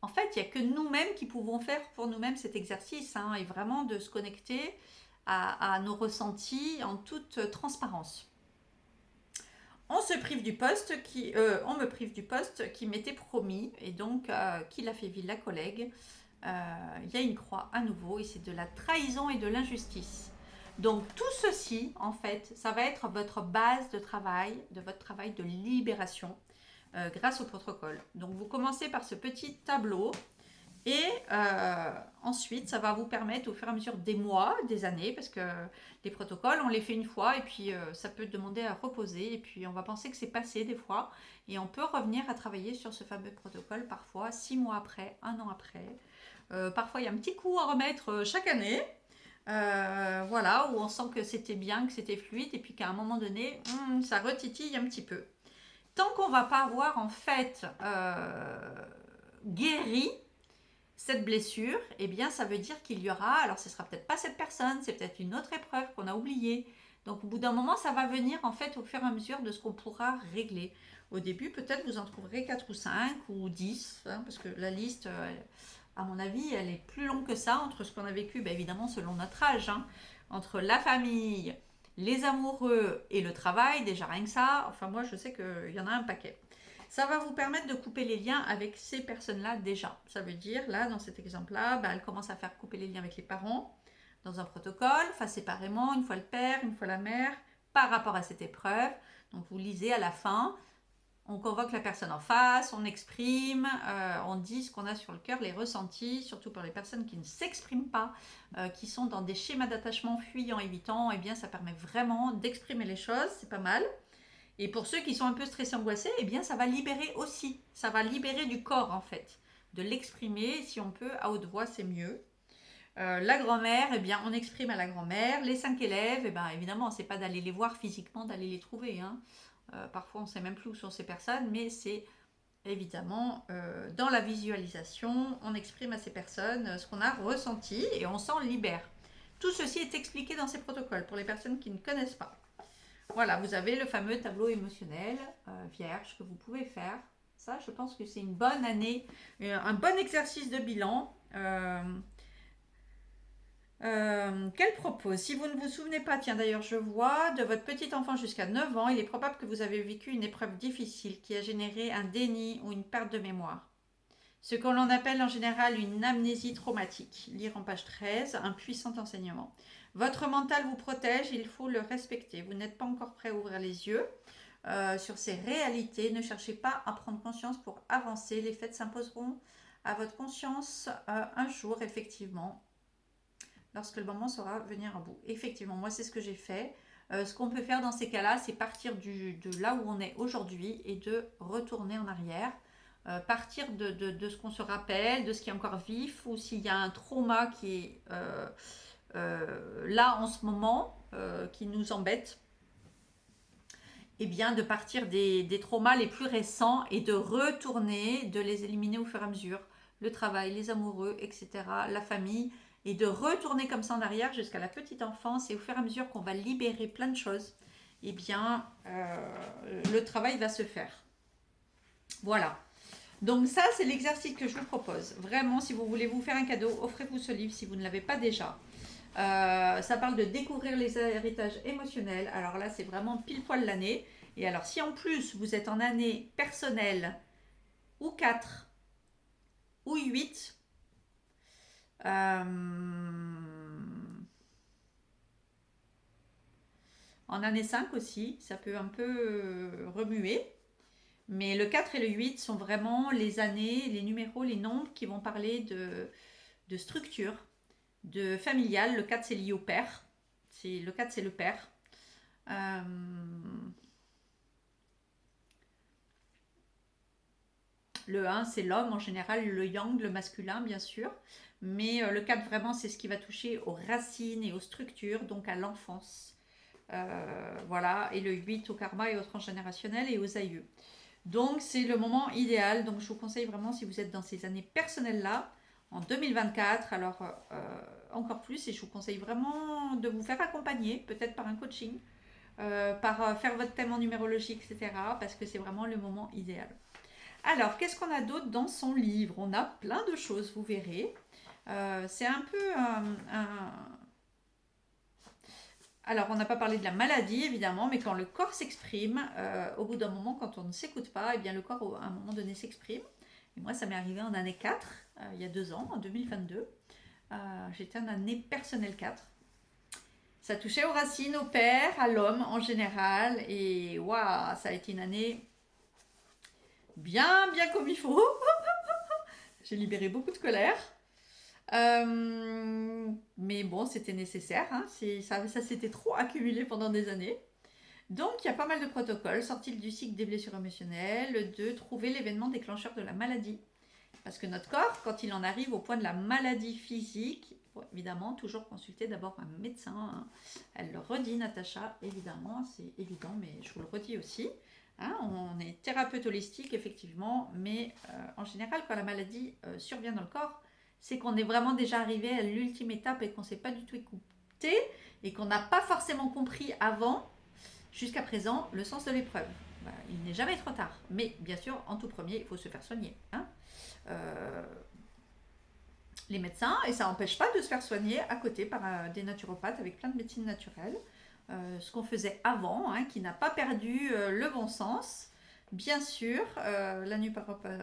En fait, il n'y a que nous-mêmes qui pouvons faire pour nous-mêmes cet exercice, hein, et vraiment de se connecter à nos ressentis en toute transparence. On se prive du poste on me prive du poste qui m'était promis, et donc qui l'a fait vivre la collègue. Il y a une croix à nouveau, et c'est de la trahison et de l'injustice. Donc tout ceci, en fait, ça va être votre base de travail, de votre travail de libération grâce au protocole. Donc vous commencez par ce petit tableau, et ensuite ça va vous permettre au fur et à mesure des mois, des années, parce que les protocoles on les fait une fois et puis ça peut demander à reposer, et puis on va penser que c'est passé des fois, et on peut revenir à travailler sur ce fameux protocole parfois 6 mois après, un an après. Parfois il y a un petit coup à remettre chaque année. Voilà, où on sent que c'était bien, que c'était fluide, et puis qu'à un moment donné, ça retitille un petit peu. Tant qu'on va pas avoir en fait guéri cette blessure, eh bien ça veut dire qu'il y aura, alors ce sera peut-être pas cette personne, c'est peut-être une autre épreuve qu'on a oubliée. Donc au bout d'un moment, ça va venir en fait au fur et à mesure de ce qu'on pourra régler. Au début, peut-être vous en trouverez 4 ou 5 ou 10, hein, parce que la liste, à mon avis, elle est plus longue que ça, entre ce qu'on a vécu, évidemment selon notre âge, hein, entre la famille, les amoureux et le travail, déjà rien que ça, enfin moi je sais qu'il y en a un paquet. Ça va vous permettre de couper les liens avec ces personnes-là déjà. Ça veut dire, là, dans cet exemple-là, elle commence à faire couper les liens avec les parents dans un protocole, enfin séparément, une fois le père, une fois la mère, par rapport à cette épreuve. Donc vous lisez à la fin, on convoque la personne en face, on exprime, on dit ce qu'on a sur le cœur, les ressentis, surtout pour les personnes qui ne s'expriment pas, qui sont dans des schémas d'attachement fuyant, évitant, eh bien ça permet vraiment d'exprimer les choses, c'est pas mal. Et pour ceux qui sont un peu stressés, angoissés, eh bien ça va libérer aussi. Ça va libérer du corps en fait. De l'exprimer, si on peut, à haute voix, c'est mieux. La grand-mère, eh bien on exprime à la grand-mère. Les 5 élèves, eh bien évidemment, c'est pas d'aller les voir physiquement, d'aller les trouver, hein. Parfois on ne sait même plus où sont ces personnes, mais c'est évidemment dans la visualisation, on exprime à ces personnes ce qu'on a ressenti et on s'en libère. Tout ceci est expliqué dans ces protocoles pour les personnes qui ne connaissent pas. Voilà, vous avez le fameux tableau émotionnel vierge que vous pouvez faire. Ça, je pense que c'est une bonne année, un bon exercice de bilan. Qu'elle propose. Si vous ne vous souvenez pas, tiens d'ailleurs je vois, de votre petit enfant jusqu'à 9 ans, il est probable que vous avez vécu une épreuve difficile qui a généré un déni ou une perte de mémoire. Ce que l'on appelle en général une amnésie traumatique. Lire en page 13, un puissant enseignement. Votre mental vous protège, il faut le respecter. Vous n'êtes pas encore prêt à ouvrir les yeux sur ces réalités. Ne cherchez pas à prendre conscience pour avancer. Les faits s'imposeront à votre conscience un jour, effectivement, lorsque le moment saura venir à bout. Effectivement, moi c'est ce que j'ai fait. Ce qu'on peut faire dans ces cas-là, c'est partir de là où on est aujourd'hui et de retourner en arrière. Partir de ce qu'on se rappelle, de ce qui est encore vif, ou s'il y a un trauma qui est là en ce moment, qui nous embête, et bien de partir des traumas les plus récents et de retourner, de les éliminer au fur et à mesure. Le travail, les amoureux, etc., la famille, et de retourner comme ça en arrière jusqu'à la petite enfance, et au fur et à mesure qu'on va libérer plein de choses, et bien le travail va se faire. Voilà. Donc ça, c'est l'exercice que je vous propose. Vraiment, si vous voulez vous faire un cadeau, offrez-vous ce livre si vous ne l'avez pas déjà. Ça parle de découvrir les héritages émotionnels. Alors là, c'est vraiment pile poil l'année. Et alors, si en plus, vous êtes en année personnelle, ou 4, ou 8, en année 5 aussi, ça peut un peu remuer. Mais le 4 et le 8 sont vraiment les années, les numéros, les nombres qui vont parler de structure, de familial. Le 4 c'est lié au père. Le 4 c'est le père. Le 1 c'est l'homme en général, le yang, le masculin bien sûr. Mais le 4 vraiment c'est ce qui va toucher aux racines et aux structures, donc à l'enfance. Voilà. Et le 8 au karma et au transgénérationnel et aux aïeux. Donc c'est le moment idéal. Donc je vous conseille vraiment, si vous êtes dans ces années personnelles là, en 2024, alors encore plus, et je vous conseille vraiment de vous faire accompagner, peut-être par un coaching, par faire votre thème en numérologie, etc. Parce que c'est vraiment le moment idéal. Alors, qu'est-ce qu'on a d'autre dans son livre? On a plein de choses, vous verrez. C'est un peu Alors, on n'a pas parlé de la maladie, évidemment, mais quand le corps s'exprime, au bout d'un moment, quand on ne s'écoute pas, eh bien, le corps, à un moment donné, s'exprime. Et moi, ça m'est arrivé en année 4, il y a 2 ans, en 2022. J'étais en année personnelle 4. Ça touchait aux racines, au père, à l'homme en général. Et waouh, ça a été une année bien comme il faut. J'ai libéré beaucoup de colère. Mais bon, c'était nécessaire. Hein. Ça s'était trop accumulé pendant des années. Donc, il y a pas mal de protocoles sortis du cycle des blessures émotionnelles, de trouver l'événement déclencheur de la maladie. Parce que notre corps, quand il en arrive au point de la maladie physique, faut évidemment toujours consulter d'abord un médecin. Hein. Elle le redit, Natacha, évidemment, c'est évident, mais je vous le redis aussi. Hein, on est thérapeute holistique, effectivement, mais en général, quand la maladie survient dans le corps, c'est qu'on est vraiment déjà arrivé à l'ultime étape et qu'on ne s'est pas du tout écouté et qu'on n'a pas forcément compris avant, jusqu'à présent, le sens de l'épreuve. Il n'est jamais trop tard. Mais bien sûr, en tout premier, il faut se faire soigner. Hein. Les médecins, et ça n'empêche pas de se faire soigner à côté par des naturopathes avec plein de médecines naturelles. Ce qu'on faisait avant, hein, qui n'a pas perdu le bon sens. Bien sûr, la naturopathie,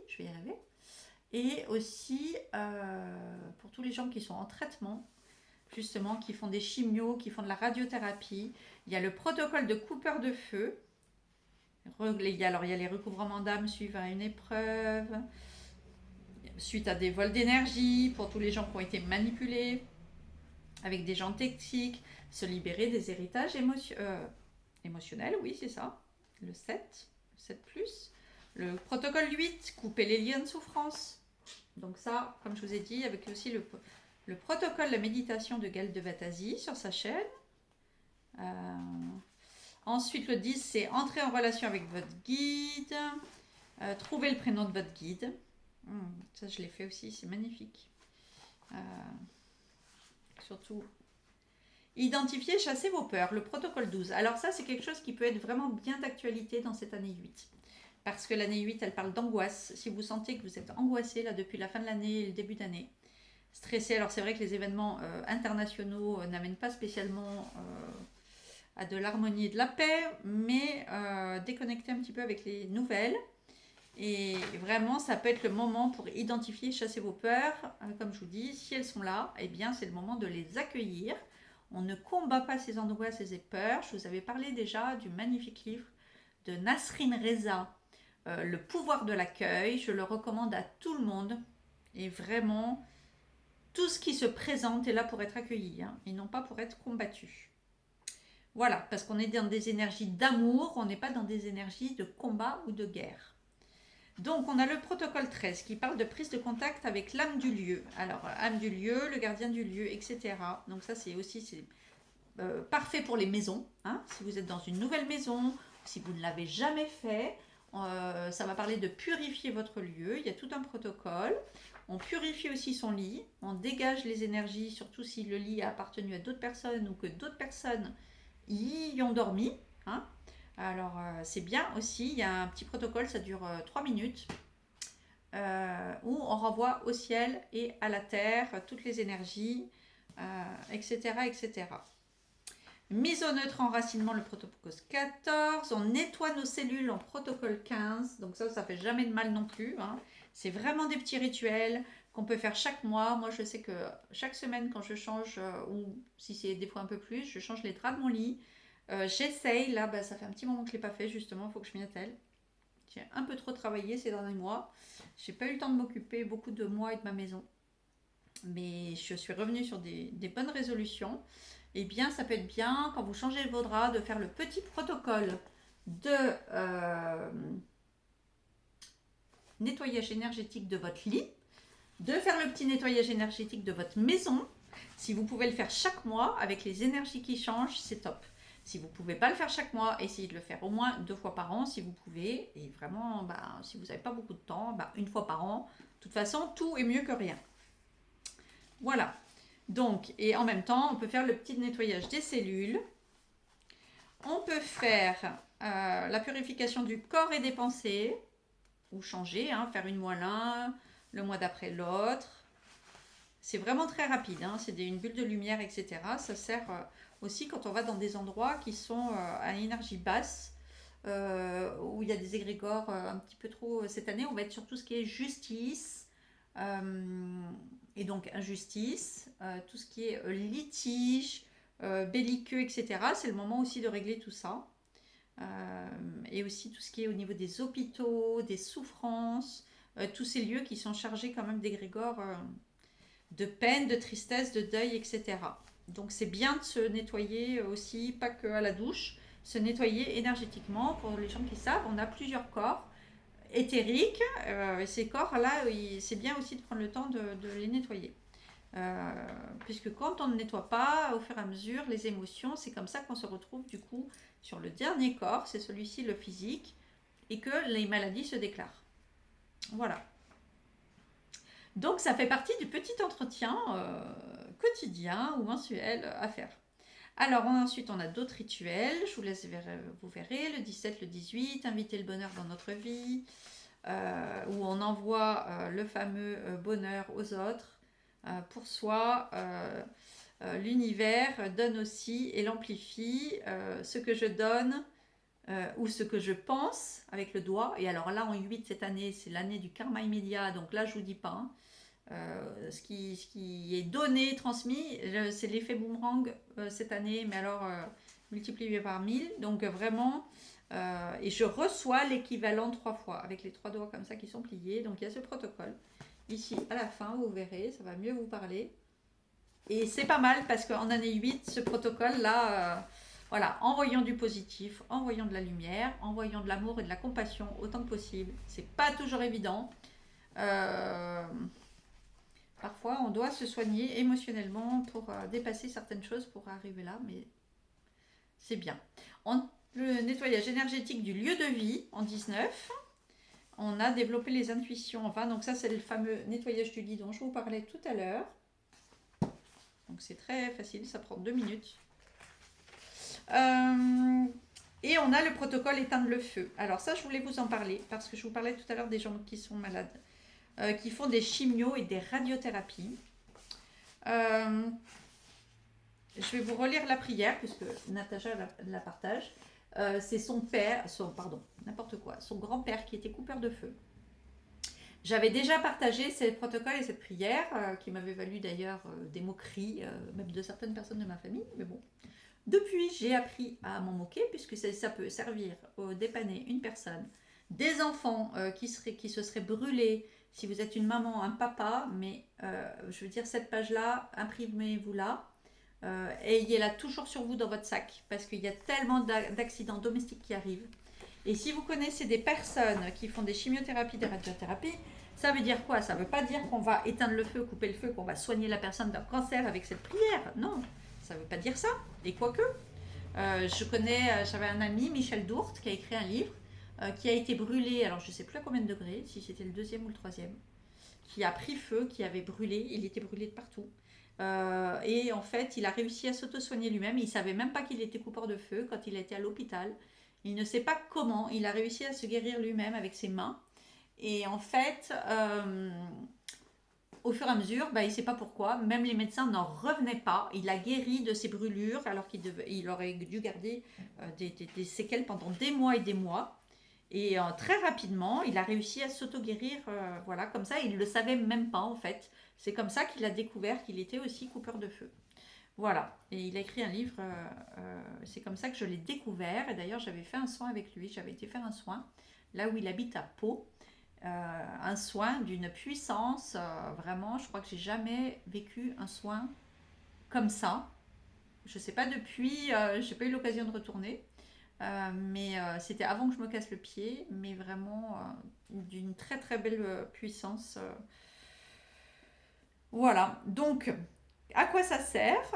je vais y arriver. Et aussi, pour tous les gens qui sont en traitement, justement, qui font des chimios, qui font de la radiothérapie, il y a le protocole de coupeur de feu. Alors, il y a les recouvrements d'âme suite à une épreuve, suite à des vols d'énergie, pour tous les gens qui ont été manipulés, avec des gens toxiques, se libérer des héritages émotionnels, oui, c'est ça. Le 7, le 7+. Le protocole 8, couper les liens de souffrance. Donc ça, comme je vous ai dit, avec aussi le protocole de méditation de Gaël de Vatasi sur sa chaîne. Ensuite, le 10, c'est entrer en relation avec votre guide. Trouver le prénom de votre guide. Ça, je l'ai fait aussi, c'est magnifique. Surtout, identifier, chasser vos peurs, le protocole 12. Alors ça, c'est quelque chose qui peut être vraiment bien d'actualité dans cette année 8. Parce que l'année 8, elle parle d'angoisse. Si vous sentez que vous êtes angoissé là depuis la fin de l'année et le début d'année, stressé, alors c'est vrai que les événements internationaux n'amènent pas spécialement à de l'harmonie et de la paix, mais déconnecter un petit peu avec les nouvelles. Et vraiment, ça peut être le moment pour identifier, chasser vos peurs. Comme je vous dis, si elles sont là, eh bien, c'est le moment de les accueillir. On ne combat pas ces angoisses et ces peurs. Je vous avais parlé déjà du magnifique livre de Nasrin Reza, Le pouvoir de l'accueil. Je le recommande à tout le monde. Et vraiment, tout ce qui se présente est là pour être accueilli, hein, et non pas pour être combattu. Voilà, parce qu'on est dans des énergies d'amour, on n'est pas dans des énergies de combat ou de guerre. Donc, on a le protocole 13 qui parle de prise de contact avec l'âme du lieu. Alors, âme du lieu, le gardien du lieu, etc. Donc, ça, c'est aussi parfait pour les maisons. Hein. Si vous êtes dans une nouvelle maison, si vous ne l'avez jamais fait, ça va parler de purifier votre lieu. Il y a tout un protocole. On purifie aussi son lit. On dégage les énergies, surtout si le lit a appartenu à d'autres personnes ou que d'autres personnes y ont dormi. Hein. Alors, c'est bien aussi, il y a un petit protocole, ça dure 3 minutes, où on renvoie au ciel et à la terre toutes les énergies, etc., etc. Mise au neutre, enracinement, le protocole 14. On nettoie nos cellules en protocole 15. Donc ça fait jamais de mal non plus. Hein. C'est vraiment des petits rituels qu'on peut faire chaque mois. Moi, je sais que chaque semaine, quand je change, ou si c'est des fois un peu plus, je change les draps de mon lit. J'essaye, là, ça fait un petit moment que je ne l'ai pas fait, justement, il faut que je m'y attelle. J'ai un peu trop travaillé ces derniers mois. J'ai pas eu le temps de m'occuper beaucoup de moi et de ma maison. Mais je suis revenue sur des bonnes résolutions. Eh bien, ça peut être bien, quand vous changez vos draps, de faire le petit protocole de nettoyage énergétique de votre lit, de faire le petit nettoyage énergétique de votre maison. Si vous pouvez le faire chaque mois, avec les énergies qui changent, c'est top. Si vous ne pouvez pas le faire chaque mois, essayez de le faire au moins 2 fois par an si vous pouvez. Et vraiment, si vous n'avez pas beaucoup de temps, 1 fois par an. De toute façon, tout est mieux que rien. Voilà. Donc, et en même temps, on peut faire le petit nettoyage des cellules. On peut faire la purification du corps et des pensées, ou changer, hein, faire une mois l'un, le mois d'après l'autre. C'est vraiment très rapide, hein, c'est une bulle de lumière, etc. Ça sert aussi quand on va dans des endroits qui sont à énergie basse, où il y a des égrégores un petit peu trop. Cette année, on va être sur tout ce qui est justice, et donc injustice, tout ce qui est litige, belliqueux, etc. C'est le moment aussi de régler tout ça. Et aussi tout ce qui est au niveau des hôpitaux, des souffrances, tous ces lieux qui sont chargés quand même d'égrégores de peine, de tristesse, de deuil, etc. Donc c'est bien de se nettoyer aussi, pas que à la douche, se nettoyer énergétiquement. Pour les gens qui savent, on a plusieurs corps éthériques, et ces corps-là, c'est bien aussi de prendre le temps de les nettoyer. Puisque quand on ne nettoie pas, au fur et à mesure, les émotions, c'est comme ça qu'on se retrouve du coup sur le dernier corps, c'est celui-ci, le physique, et que les maladies se déclarent. Voilà. Donc ça fait partie du petit entretien quotidien ou mensuel à faire. Alors ensuite on a d'autres rituels, je vous laisse vous verrez, le 17, le 18, inviter le bonheur dans notre vie, où on envoie le fameux bonheur aux autres. Pour soi, l'univers donne aussi et l'amplifie. Ce que je donne ou ce que je pense avec le doigt. Et alors là, en 8 cette année, c'est l'année du karma immédiat. Donc là, je vous dis pas. Hein. Ce qui est donné, transmis, c'est l'effet boomerang cette année, mais alors multiplié par 1000. Donc vraiment, et je reçois l'équivalent 3 fois avec les 3 doigts comme ça qui sont pliés. Donc il y a ce protocole. Ici, à la fin, vous verrez, ça va mieux vous parler. Et c'est pas mal parce qu'en année 8, ce protocole-là, voilà, envoyons du positif, envoyons de la lumière, envoyons de l'amour et de la compassion autant que possible. C'est pas toujours évident. Parfois, on doit se soigner émotionnellement pour dépasser certaines choses pour arriver là, mais c'est bien. Le nettoyage énergétique du lieu de vie en 19. On a développé les intuitions. Enfin, donc ça, c'est le fameux nettoyage du lit dont je vous parlais tout à l'heure. Donc c'est très facile, ça prend 2 minutes. Et on a le protocole éteindre le feu. Alors ça, je voulais vous en parler parce que je vous parlais tout à l'heure des gens qui sont malades, qui font des chimios et des radiothérapies. Je vais vous relire la prière puisque Natacha la partage. C'est son père, n'importe quoi, son grand-père qui était coupeur de feu. J'avais déjà partagé ces protocoles et cette prière, qui m'avait valu d'ailleurs des moqueries, même de certaines personnes de ma famille, mais bon. Depuis, j'ai appris à m'en moquer, puisque ça peut servir à dépanner une personne, des enfants qui se seraient brûlés, si vous êtes une maman, un papa, mais je veux dire, cette page-là, imprimez-vous-la, ayez-la toujours sur vous dans votre sac, parce qu'il y a tellement d'accidents domestiques qui arrivent. Et si vous connaissez des personnes qui font des chimiothérapies, des radiothérapies, ça veut dire quoi? Ça ne veut pas dire qu'on va éteindre le feu, couper le feu, qu'on va soigner la personne d'un cancer avec cette prière. Non, ça ne veut pas dire ça. Et quoique, j'avais un ami, Michel Dourte, qui a écrit un livre, qui a été brûlé, alors je ne sais plus à combien de degrés, si c'était le 2e ou le 3e, qui a pris feu, qui avait brûlé, il était brûlé de partout. Et en fait, il a réussi à s'auto-soigner lui-même. Il ne savait même pas qu'il était coupeur de feu quand il était à l'hôpital. Il ne sait pas comment, il a réussi à se guérir lui-même avec ses mains. Et en fait, au fur et à mesure, il ne sait pas pourquoi, même les médecins n'en revenaient pas. Il a guéri de ses brûlures alors qu'il aurait dû garder des séquelles pendant des mois et des mois. Et très rapidement, il a réussi à s'auto-guérir, voilà, comme ça. Il ne le savait même pas en fait. C'est comme ça qu'il a découvert qu'il était aussi coupeur de feu. Voilà, et il a écrit un livre, c'est comme ça que je l'ai découvert, et d'ailleurs j'avais fait un soin avec lui, j'avais été faire un soin, là où il habite à Pau, un soin d'une puissance, vraiment, je crois que j'ai jamais vécu un soin comme ça, je sais pas depuis, j'ai pas eu l'occasion de retourner, mais c'était avant que je me casse le pied, mais vraiment d'une très très belle puissance. Voilà, donc à quoi ça sert?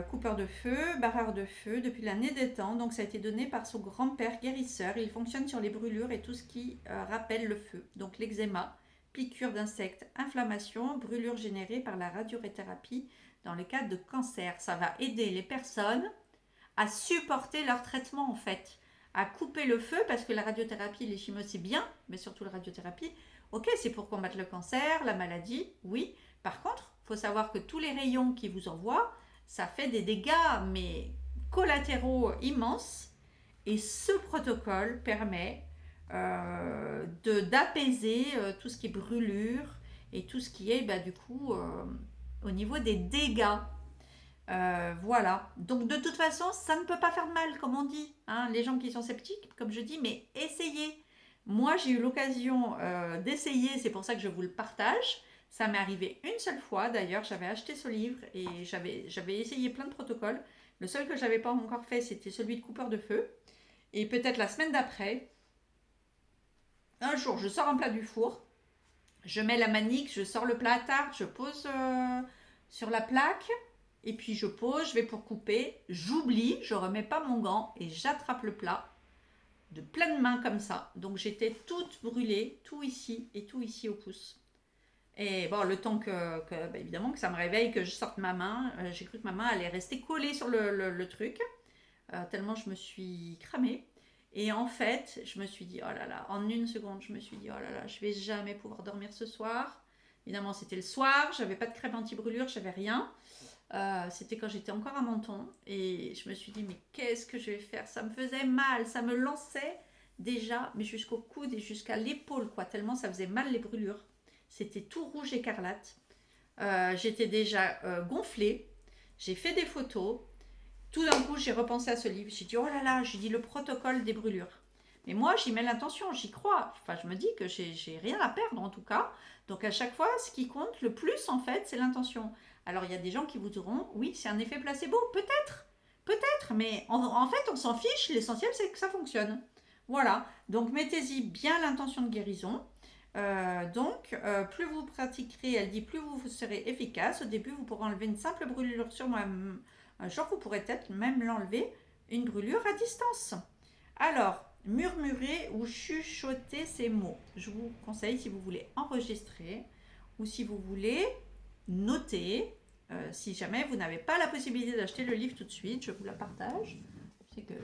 Coupeur de feu, barreur de feu, depuis l'année des temps. Donc ça a été donné par son grand-père guérisseur. Il fonctionne sur les brûlures et tout ce qui rappelle le feu. Donc l'eczéma, piqûres d'insectes, inflammation, brûlures générées par la radiothérapie dans les cas de cancer. Ça va aider les personnes à supporter leur traitement en fait, à couper le feu, parce que la radiothérapie, les chimios c'est bien, mais surtout la radiothérapie, ok, c'est pour combattre le cancer, la maladie, oui. Par contre, il faut savoir que tous les rayons qui vous envoient, ça fait des dégâts, mais collatéraux immenses. Et ce protocole permet d'apaiser tout ce qui est brûlure et tout ce qui est du coup au niveau des dégâts. Voilà. Donc de toute façon, ça ne peut pas faire de mal, comme on dit. Hein. Les gens qui sont sceptiques, comme je dis, mais essayez. Moi, j'ai eu l'occasion d'essayer, c'est pour ça que je vous le partage. Ça m'est arrivé une seule fois, d'ailleurs, j'avais acheté ce livre et j'avais essayé plein de protocoles. Le seul que j'avais pas encore fait, c'était celui de coupeur de feu. Et peut-être la semaine d'après, un jour, je sors un plat du four, je mets la manique, je sors le plat à tarte, je pose sur la plaque, et puis je pose, je vais pour couper, j'oublie, je remets pas mon gant et j'attrape le plat de pleine main comme ça. Donc j'étais toute brûlée, tout ici et tout ici au pouce. Et bon, le temps évidemment que ça me réveille, que je sorte ma main, j'ai cru que ma main allait rester collée sur le truc, tellement je me suis cramée. Et en fait, je me suis dit, oh là là, en une seconde, je me suis dit, oh là là, je vais jamais pouvoir dormir ce soir. Évidemment, c'était le soir, j'avais pas de crème anti-brûlure, j'avais rien. C'était quand j'étais encore à Menton. Et je me suis dit, mais qu'est-ce que je vais faire? Ça me faisait mal, ça me lançait déjà, mais jusqu'au coude et jusqu'à l'épaule, quoi, tellement ça faisait mal les brûlures. C'était tout rouge écarlate. J'étais déjà gonflée. J'ai fait des photos. Tout d'un coup, j'ai repensé à ce livre. J'ai dit, oh là là, j'ai dit le protocole des brûlures. Mais moi, j'y mets l'intention, j'y crois. Enfin, je me dis que j'ai rien à perdre en tout cas. Donc à chaque fois, ce qui compte le plus, en fait, c'est l'intention. Alors il y a des gens qui vous diront, oui, c'est un effet placebo. Peut-être, peut-être. Mais en fait, on s'en fiche. L'essentiel, c'est que ça fonctionne. Voilà. Donc mettez-y bien l'intention de guérison. Plus vous pratiquerez, elle dit, plus vous serez efficace. Au début, vous pourrez enlever une simple brûlure sur moi. Un jour, vous pourrez peut-être même l'enlever, une brûlure à distance. Alors, murmurer ou chuchoter ces mots. Je vous conseille, si vous voulez enregistrer ou si vous voulez noter, si jamais vous n'avez pas la possibilité d'acheter le livre tout de suite, je vous la partage. Je sais que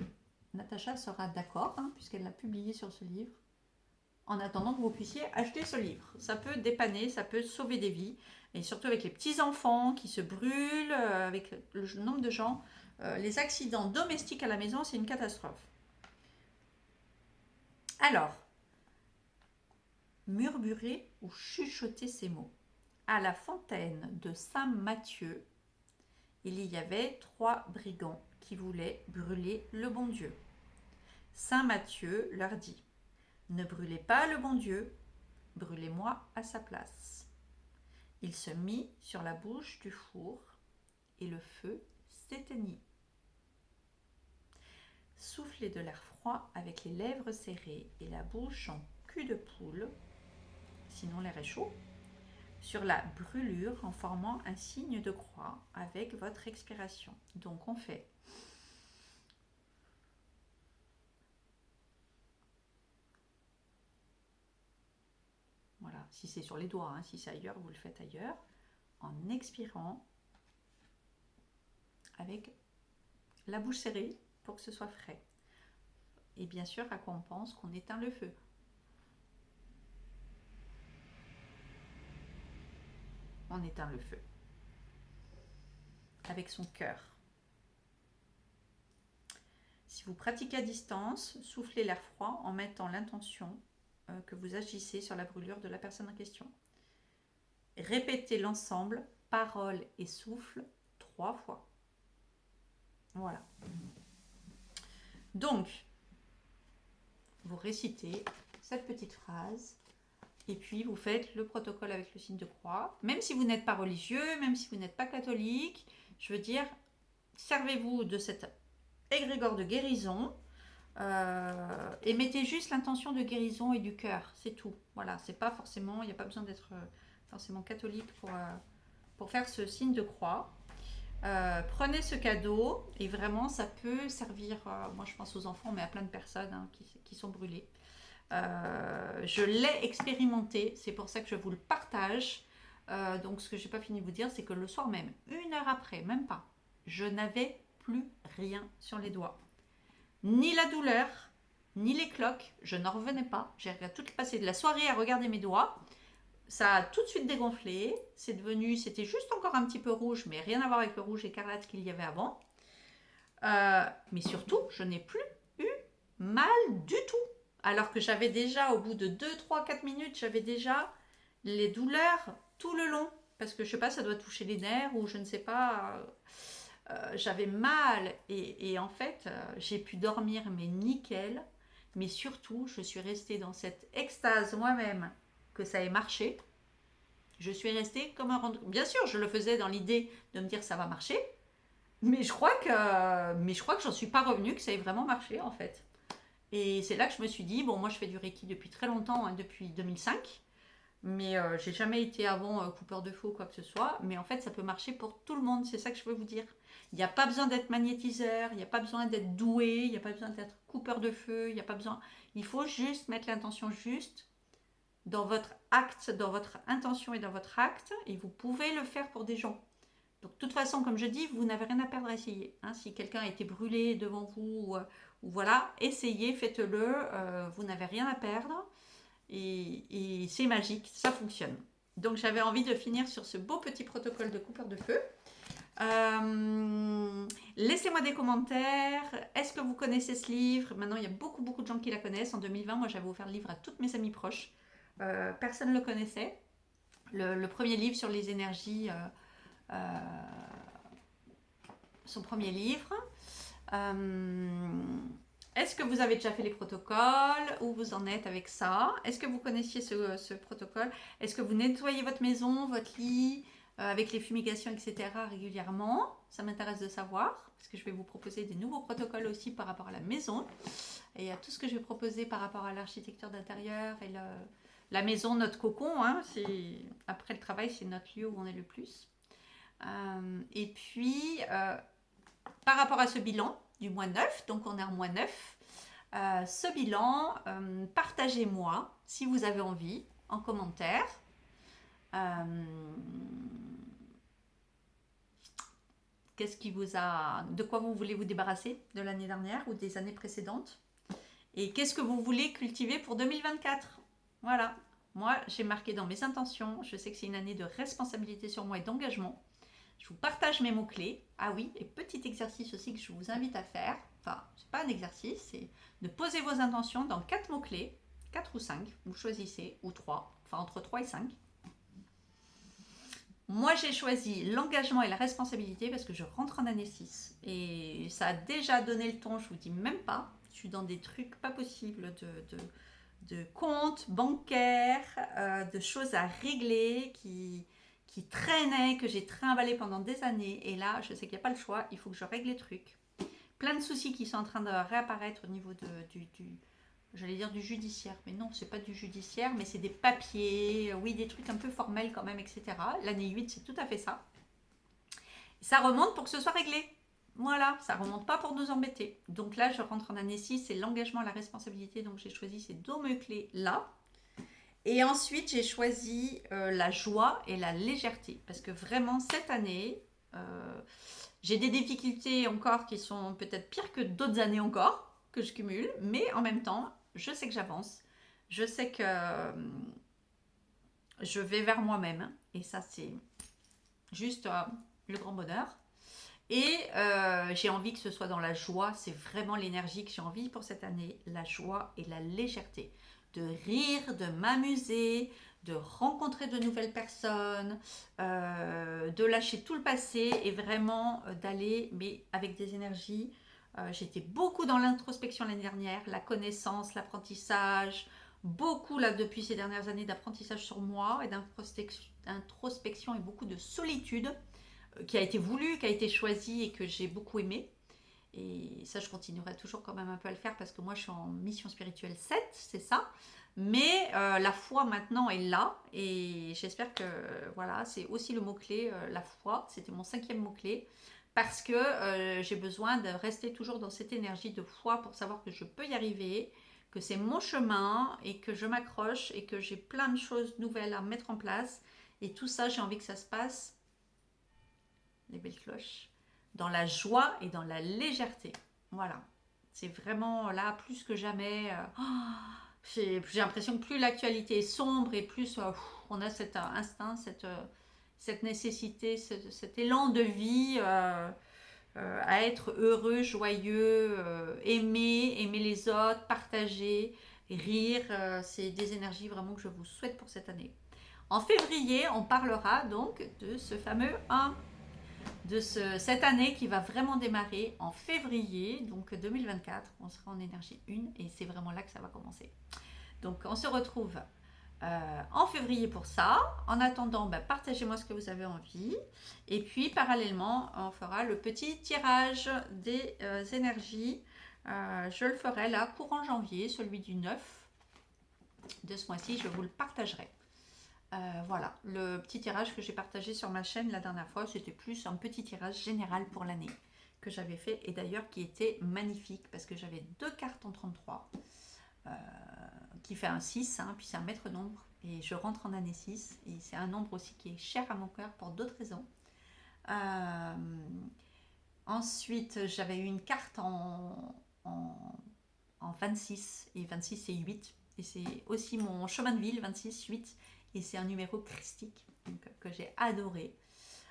Natacha sera d'accord, puisqu'elle l'a publié sur ce livre. En attendant que vous puissiez acheter ce livre. Ça peut dépanner, ça peut sauver des vies. Et surtout avec les petits-enfants qui se brûlent, avec le nombre de gens. Les accidents domestiques à la maison, c'est une catastrophe. Alors, murmurer ou chuchoter ces mots. À la fontaine de Saint-Mathieu, il y avait 3 brigands qui voulaient brûler le bon Dieu. Saint Matthieu leur dit, ne brûlez pas le bon Dieu, brûlez-moi à sa place. Il se mit sur la bouche du four et le feu s'éteignit. Soufflez de l'air froid avec les lèvres serrées et la bouche en cul de poule, sinon l'air est chaud, sur la brûlure en formant un signe de croix avec votre expiration. Donc on fait voilà, si c'est sur les doigts, si c'est ailleurs, vous le faites ailleurs, en expirant avec la bouche serrée pour que ce soit frais. Et bien sûr, à quoi on pense qu'on éteint le feu. On éteint le feu avec son cœur. Si vous pratiquez à distance, soufflez l'air froid en mettant l'intention que vous agissez sur la brûlure de la personne en question. Répétez l'ensemble, parole et souffle 3 fois. Voilà. Donc, vous récitez cette petite phrase et puis vous faites le protocole avec le signe de croix. Même si vous n'êtes pas religieux, même si vous n'êtes pas catholique, je veux dire, servez-vous de cet égrégore de guérison et mettez juste l'intention de guérison et du cœur, c'est tout. Voilà, c'est pas forcément, il n'y a pas besoin d'être forcément catholique pour faire ce signe de croix. Prenez ce cadeau et vraiment ça peut servir, moi je pense aux enfants mais à plein de personnes qui sont brûlées. Je l'ai expérimenté, c'est pour ça que je vous le partage. Donc ce que j'ai pas fini de vous dire, c'est que le soir même, 1 heure après, même pas, je n'avais plus rien sur les doigts. Ni la douleur, ni les cloques, je n'en revenais pas. J'ai passé de la soirée à regarder mes doigts. Ça a tout de suite dégonflé. C'était juste encore un petit peu rouge, mais rien à voir avec le rouge écarlate qu'il y avait avant. Mais surtout, je n'ai plus eu mal du tout. Alors que j'avais déjà, au bout de 2, 3, 4 minutes, j'avais déjà les douleurs tout le long. Parce que je sais pas, ça doit toucher les nerfs ou je ne sais pas. J'avais mal et en fait, j'ai pu dormir mais nickel. Mais surtout, je suis restée dans cette extase moi-même que ça ait marché. Je suis restée comme un rond. Bien sûr, je le faisais dans l'idée de me dire ça va marcher, mais je crois que j'en suis pas revenue, que ça ait vraiment marché en fait. Et c'est là que je me suis dit, bon, moi je fais du Reiki depuis très longtemps, hein, depuis 2005, mais j'ai jamais été avant coupeur de feu ou quoi que ce soit. Mais en fait, ça peut marcher pour tout le monde, c'est ça que je veux vous dire. Il n'y a pas besoin d'être magnétiseur, il n'y a pas besoin d'être doué, il n'y a pas besoin d'être coupeur de feu, il n'y a pas besoin. Il faut juste mettre l'intention juste dans votre acte, dans votre intention et dans votre acte, et vous pouvez le faire pour des gens. Donc, de toute façon, comme je dis, vous n'avez rien à perdre à essayer. Hein. Si quelqu'un a été brûlé devant vous, ou voilà, essayez, faites-le. Vous n'avez rien à perdre. Et c'est magique, ça fonctionne. Donc, j'avais envie de finir sur ce beau petit protocole de coupeur de feu. Laissez-moi des commentaires. Est-ce que vous connaissez ce livre? Maintenant, il y a beaucoup, beaucoup de gens qui la connaissent. En 2020, moi, j'avais offert le livre à toutes mes amies proches. Personne ne le connaissait. Le premier livre sur les énergies... son premier livre. Est-ce que vous avez déjà fait les protocoles? Où vous en êtes avec ça? Est-ce que vous connaissiez ce protocole? Est-ce que vous nettoyez votre maison, votre lit, avec les fumigations, etc. régulièrement? Ça m'intéresse de savoir, parce que je vais vous proposer des nouveaux protocoles aussi par rapport à la maison et à tout ce que je vais proposer par rapport à l'architecture d'intérieur et la maison, notre cocon. Hein, après le travail, c'est notre lieu où on est le plus. Et puis, par rapport à ce bilan du mois 9, donc on est en mois 9, ce bilan, partagez-moi si vous avez envie en commentaire. De quoi vous voulez vous débarrasser de l'année dernière ou des années précédentes? Et qu'est-ce que vous voulez cultiver pour 2024? Voilà, moi j'ai marqué dans mes intentions, je sais que c'est une année de responsabilité sur moi et d'engagement. Je vous partage mes mots-clés. Ah oui, et petit exercice aussi que je vous invite à faire. Enfin, c'est pas un exercice, c'est de poser vos intentions dans 4 mots-clés, 4 ou 5, vous choisissez, ou 3, enfin entre 3 et 5. Moi, j'ai choisi l'engagement et la responsabilité parce que je rentre en année 6. Et ça a déjà donné le ton, je vous dis même pas. Je suis dans des trucs pas possibles de comptes bancaires, de choses à régler qui traînaient, que j'ai trimballé pendant des années. Et là, je sais qu'il n'y a pas le choix, il faut que je règle les trucs. Plein de soucis qui sont en train de réapparaître au niveau j'allais dire du judiciaire, mais non, c'est pas du judiciaire, mais c'est des papiers, oui, des trucs un peu formels quand même, etc. L'année 8, c'est tout à fait ça. Ça remonte pour que ce soit réglé. Voilà, ça remonte pas pour nous embêter. Donc là, je rentre en année 6, c'est l'engagement, la responsabilité, donc j'ai choisi ces 2 mots-clés là. Et ensuite, j'ai choisi la joie et la légèreté. Parce que vraiment, cette année, j'ai des difficultés encore qui sont peut-être pires que d'autres années encore, que je cumule. Mais en même temps, je sais que j'avance. Je sais que je vais vers moi-même. Et ça, c'est juste le grand bonheur. Et j'ai envie que ce soit dans la joie. C'est vraiment l'énergie que j'ai envie pour cette année. La joie et la légèreté. De rire, de m'amuser, de rencontrer de nouvelles personnes, de lâcher tout le passé et vraiment d'aller, mais avec des énergies. J'étais beaucoup dans l'introspection l'année dernière, la connaissance, l'apprentissage, beaucoup là depuis ces dernières années d'apprentissage sur moi et d'introspection et beaucoup de solitude qui a été voulu, qui a été choisi et que j'ai beaucoup aimé. Et ça, je continuerai toujours quand même un peu à le faire parce que moi, je suis en mission spirituelle 7, c'est ça. Mais la foi maintenant est là et j'espère que voilà, c'est aussi le mot-clé, la foi. C'était mon 5e mot-clé parce que j'ai besoin de rester toujours dans cette énergie de foi pour savoir que je peux y arriver, que c'est mon chemin et que je m'accroche et que j'ai plein de choses nouvelles à mettre en place Et tout ça, j'ai envie que ça se passe, les belles cloches, dans la joie et dans la légèreté. Voilà. C'est vraiment là, plus que jamais. J'ai l'impression que plus l'actualité est sombre et plus on a cet instinct, cette nécessité, cet élan de vie à être heureux, joyeux, aimer les autres, partager, rire. C'est des énergies vraiment que je vous souhaite pour cette année. En février, on parlera donc de ce fameux 1, de cette année qui va vraiment démarrer en février, donc 2024. On sera en énergie 1 et c'est vraiment là que ça va commencer. Donc on se retrouve en février pour ça. En attendant, partagez-moi ce que vous avez envie. Et puis parallèlement, on fera le petit tirage des énergies. Je le ferai là, courant janvier, celui du 9 de ce mois-ci. Je vous le partagerai. Voilà, le petit tirage que j'ai partagé sur ma chaîne la dernière fois, c'était plus un petit tirage général pour l'année que j'avais fait et d'ailleurs qui était magnifique parce que j'avais 2 cartes en 33 qui fait un 6, hein, puis c'est un maître nombre et je rentre en année 6 et c'est un nombre aussi qui est cher à mon cœur pour d'autres raisons. Ensuite, j'avais eu une carte en 26 et 26 c'est 8 et c'est aussi mon chemin de vie, 26, 8. Et c'est un numéro christique donc, que j'ai adoré.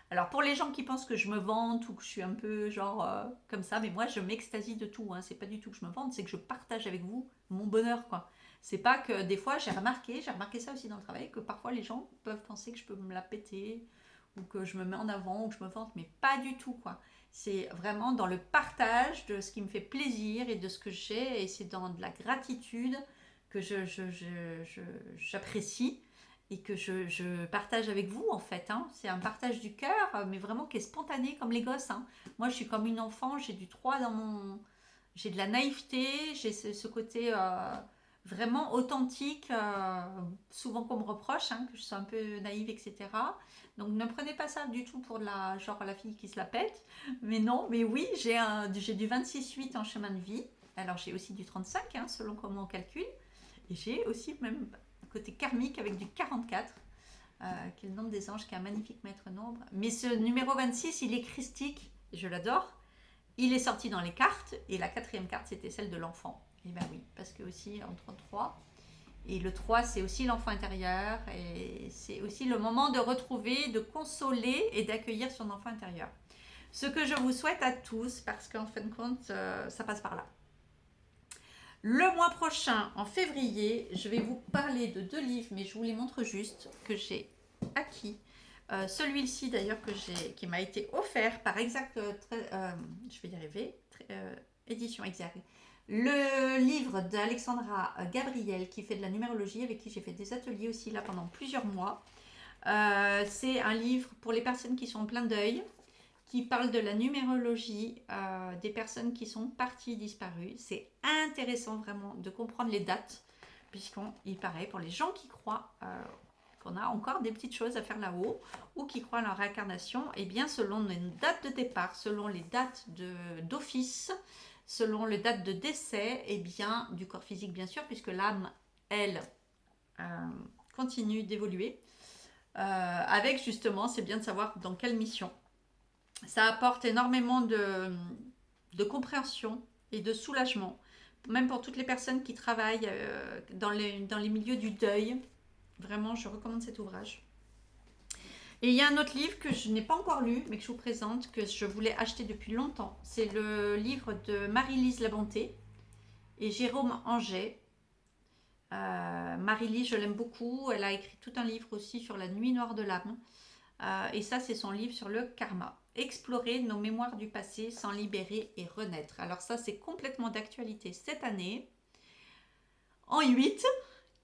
Alors pour les gens qui pensent que je me vante ou que je suis un peu genre comme ça, mais moi je m'extasie de tout. Hein. C'est pas du tout que je me vante, c'est que je partage avec vous mon bonheur. Quoi. C'est pas que des fois j'ai remarqué ça aussi dans le travail, que parfois les gens peuvent penser que je peux me la péter ou que je me mets en avant ou que je me vante, mais pas du tout. Quoi. C'est vraiment dans le partage de ce qui me fait plaisir et de ce que j'ai et c'est dans de la gratitude que j'apprécie. Et que je partage avec vous en fait. Hein. C'est un partage du cœur, mais vraiment qui est spontané comme les gosses. Hein. Moi je suis comme une enfant, j'ai du 3 dans mon... J'ai de la naïveté, j'ai ce côté vraiment authentique, souvent qu'on me reproche, hein, que je sois un peu naïve, etc. Donc ne prenez pas ça du tout pour la fille qui se la pète. Mais non, mais oui, j'ai du 26-8 en chemin de vie. Alors j'ai aussi du 35, hein, selon comment on calcule. Et j'ai aussi même... côté karmique avec du 44, qui est le nombre des anges, qui est un magnifique maître nombre. Mais ce numéro 26, il est christique, et je l'adore. Il est sorti dans les cartes, et la 4e carte, c'était celle de l'enfant. Et ben oui, parce que aussi en 33, et le 3, c'est aussi l'enfant intérieur, et c'est aussi le moment de retrouver, de consoler et d'accueillir son enfant intérieur. Ce que je vous souhaite à tous, parce qu'en fin de compte, ça passe par là. Le mois prochain, en février, je vais vous parler de 2 livres, mais je vous les montre juste, que j'ai acquis. Celui-ci d'ailleurs qui m'a été offert par Exact, je vais y arriver, édition Exact. Le livre d'Alexandra Gabriel qui fait de la numérologie, avec qui j'ai fait des ateliers aussi là pendant plusieurs mois. C'est un livre pour les personnes qui sont en plein deuil, qui parle de la numérologie des personnes qui sont parties disparues. C'est intéressant vraiment de comprendre les dates, puisqu'il paraît pour les gens qui croient qu'on a encore des petites choses à faire là-haut, ou qui croient à leur réincarnation, et bien selon les dates de départ, selon les dates d'office, selon les dates de décès, et bien du corps physique bien sûr, puisque l'âme, elle, continue d'évoluer. Avec justement, c'est bien de savoir dans quelle mission. Ça apporte énormément de compréhension et de soulagement, même pour toutes les personnes qui travaillent dans les milieux du deuil. Vraiment, je recommande cet ouvrage. Et il y a un autre livre que je n'ai pas encore lu, mais que je vous présente, que je voulais acheter depuis longtemps. C'est le livre de Marie-Lise Labonté et Jérôme Anger. Marie-Lise, je l'aime beaucoup. Elle a écrit tout un livre aussi sur la nuit noire de l'âme. Et ça, c'est son livre sur le karma. Explorer nos mémoires du passé, s'en libérer et renaître. Alors ça, c'est complètement d'actualité cette année. En 8.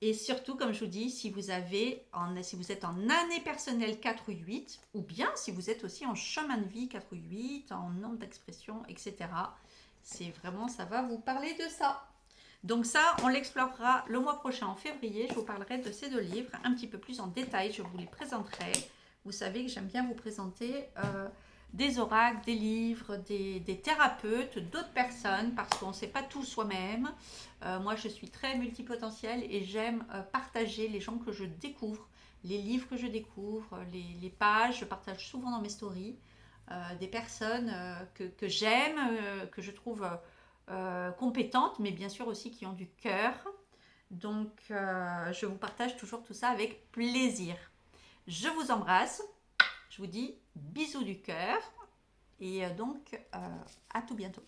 Et surtout, comme je vous dis, si vous êtes en année personnelle 4 ou 8, ou bien si vous êtes aussi en chemin de vie 4 ou 8, en nombre d'expressions, etc. C'est vraiment, ça va vous parler de ça. Donc ça, on l'explorera le mois prochain en février. Je vous parlerai de ces 2 livres un petit peu plus en détail. Je vous les présenterai. Vous savez que j'aime bien vous présenter des oracles, des livres, des thérapeutes, d'autres personnes, parce qu'on ne sait pas tout soi-même. Moi, je suis très multipotentielle et j'aime partager les gens que je découvre, les livres que je découvre, les pages. Je partage souvent dans mes stories des personnes que j'aime, que je trouve compétentes, mais bien sûr aussi qui ont du cœur. Donc, je vous partage toujours tout ça avec plaisir. Je vous embrasse. Je vous dis bisous du cœur. Et donc, à tout bientôt.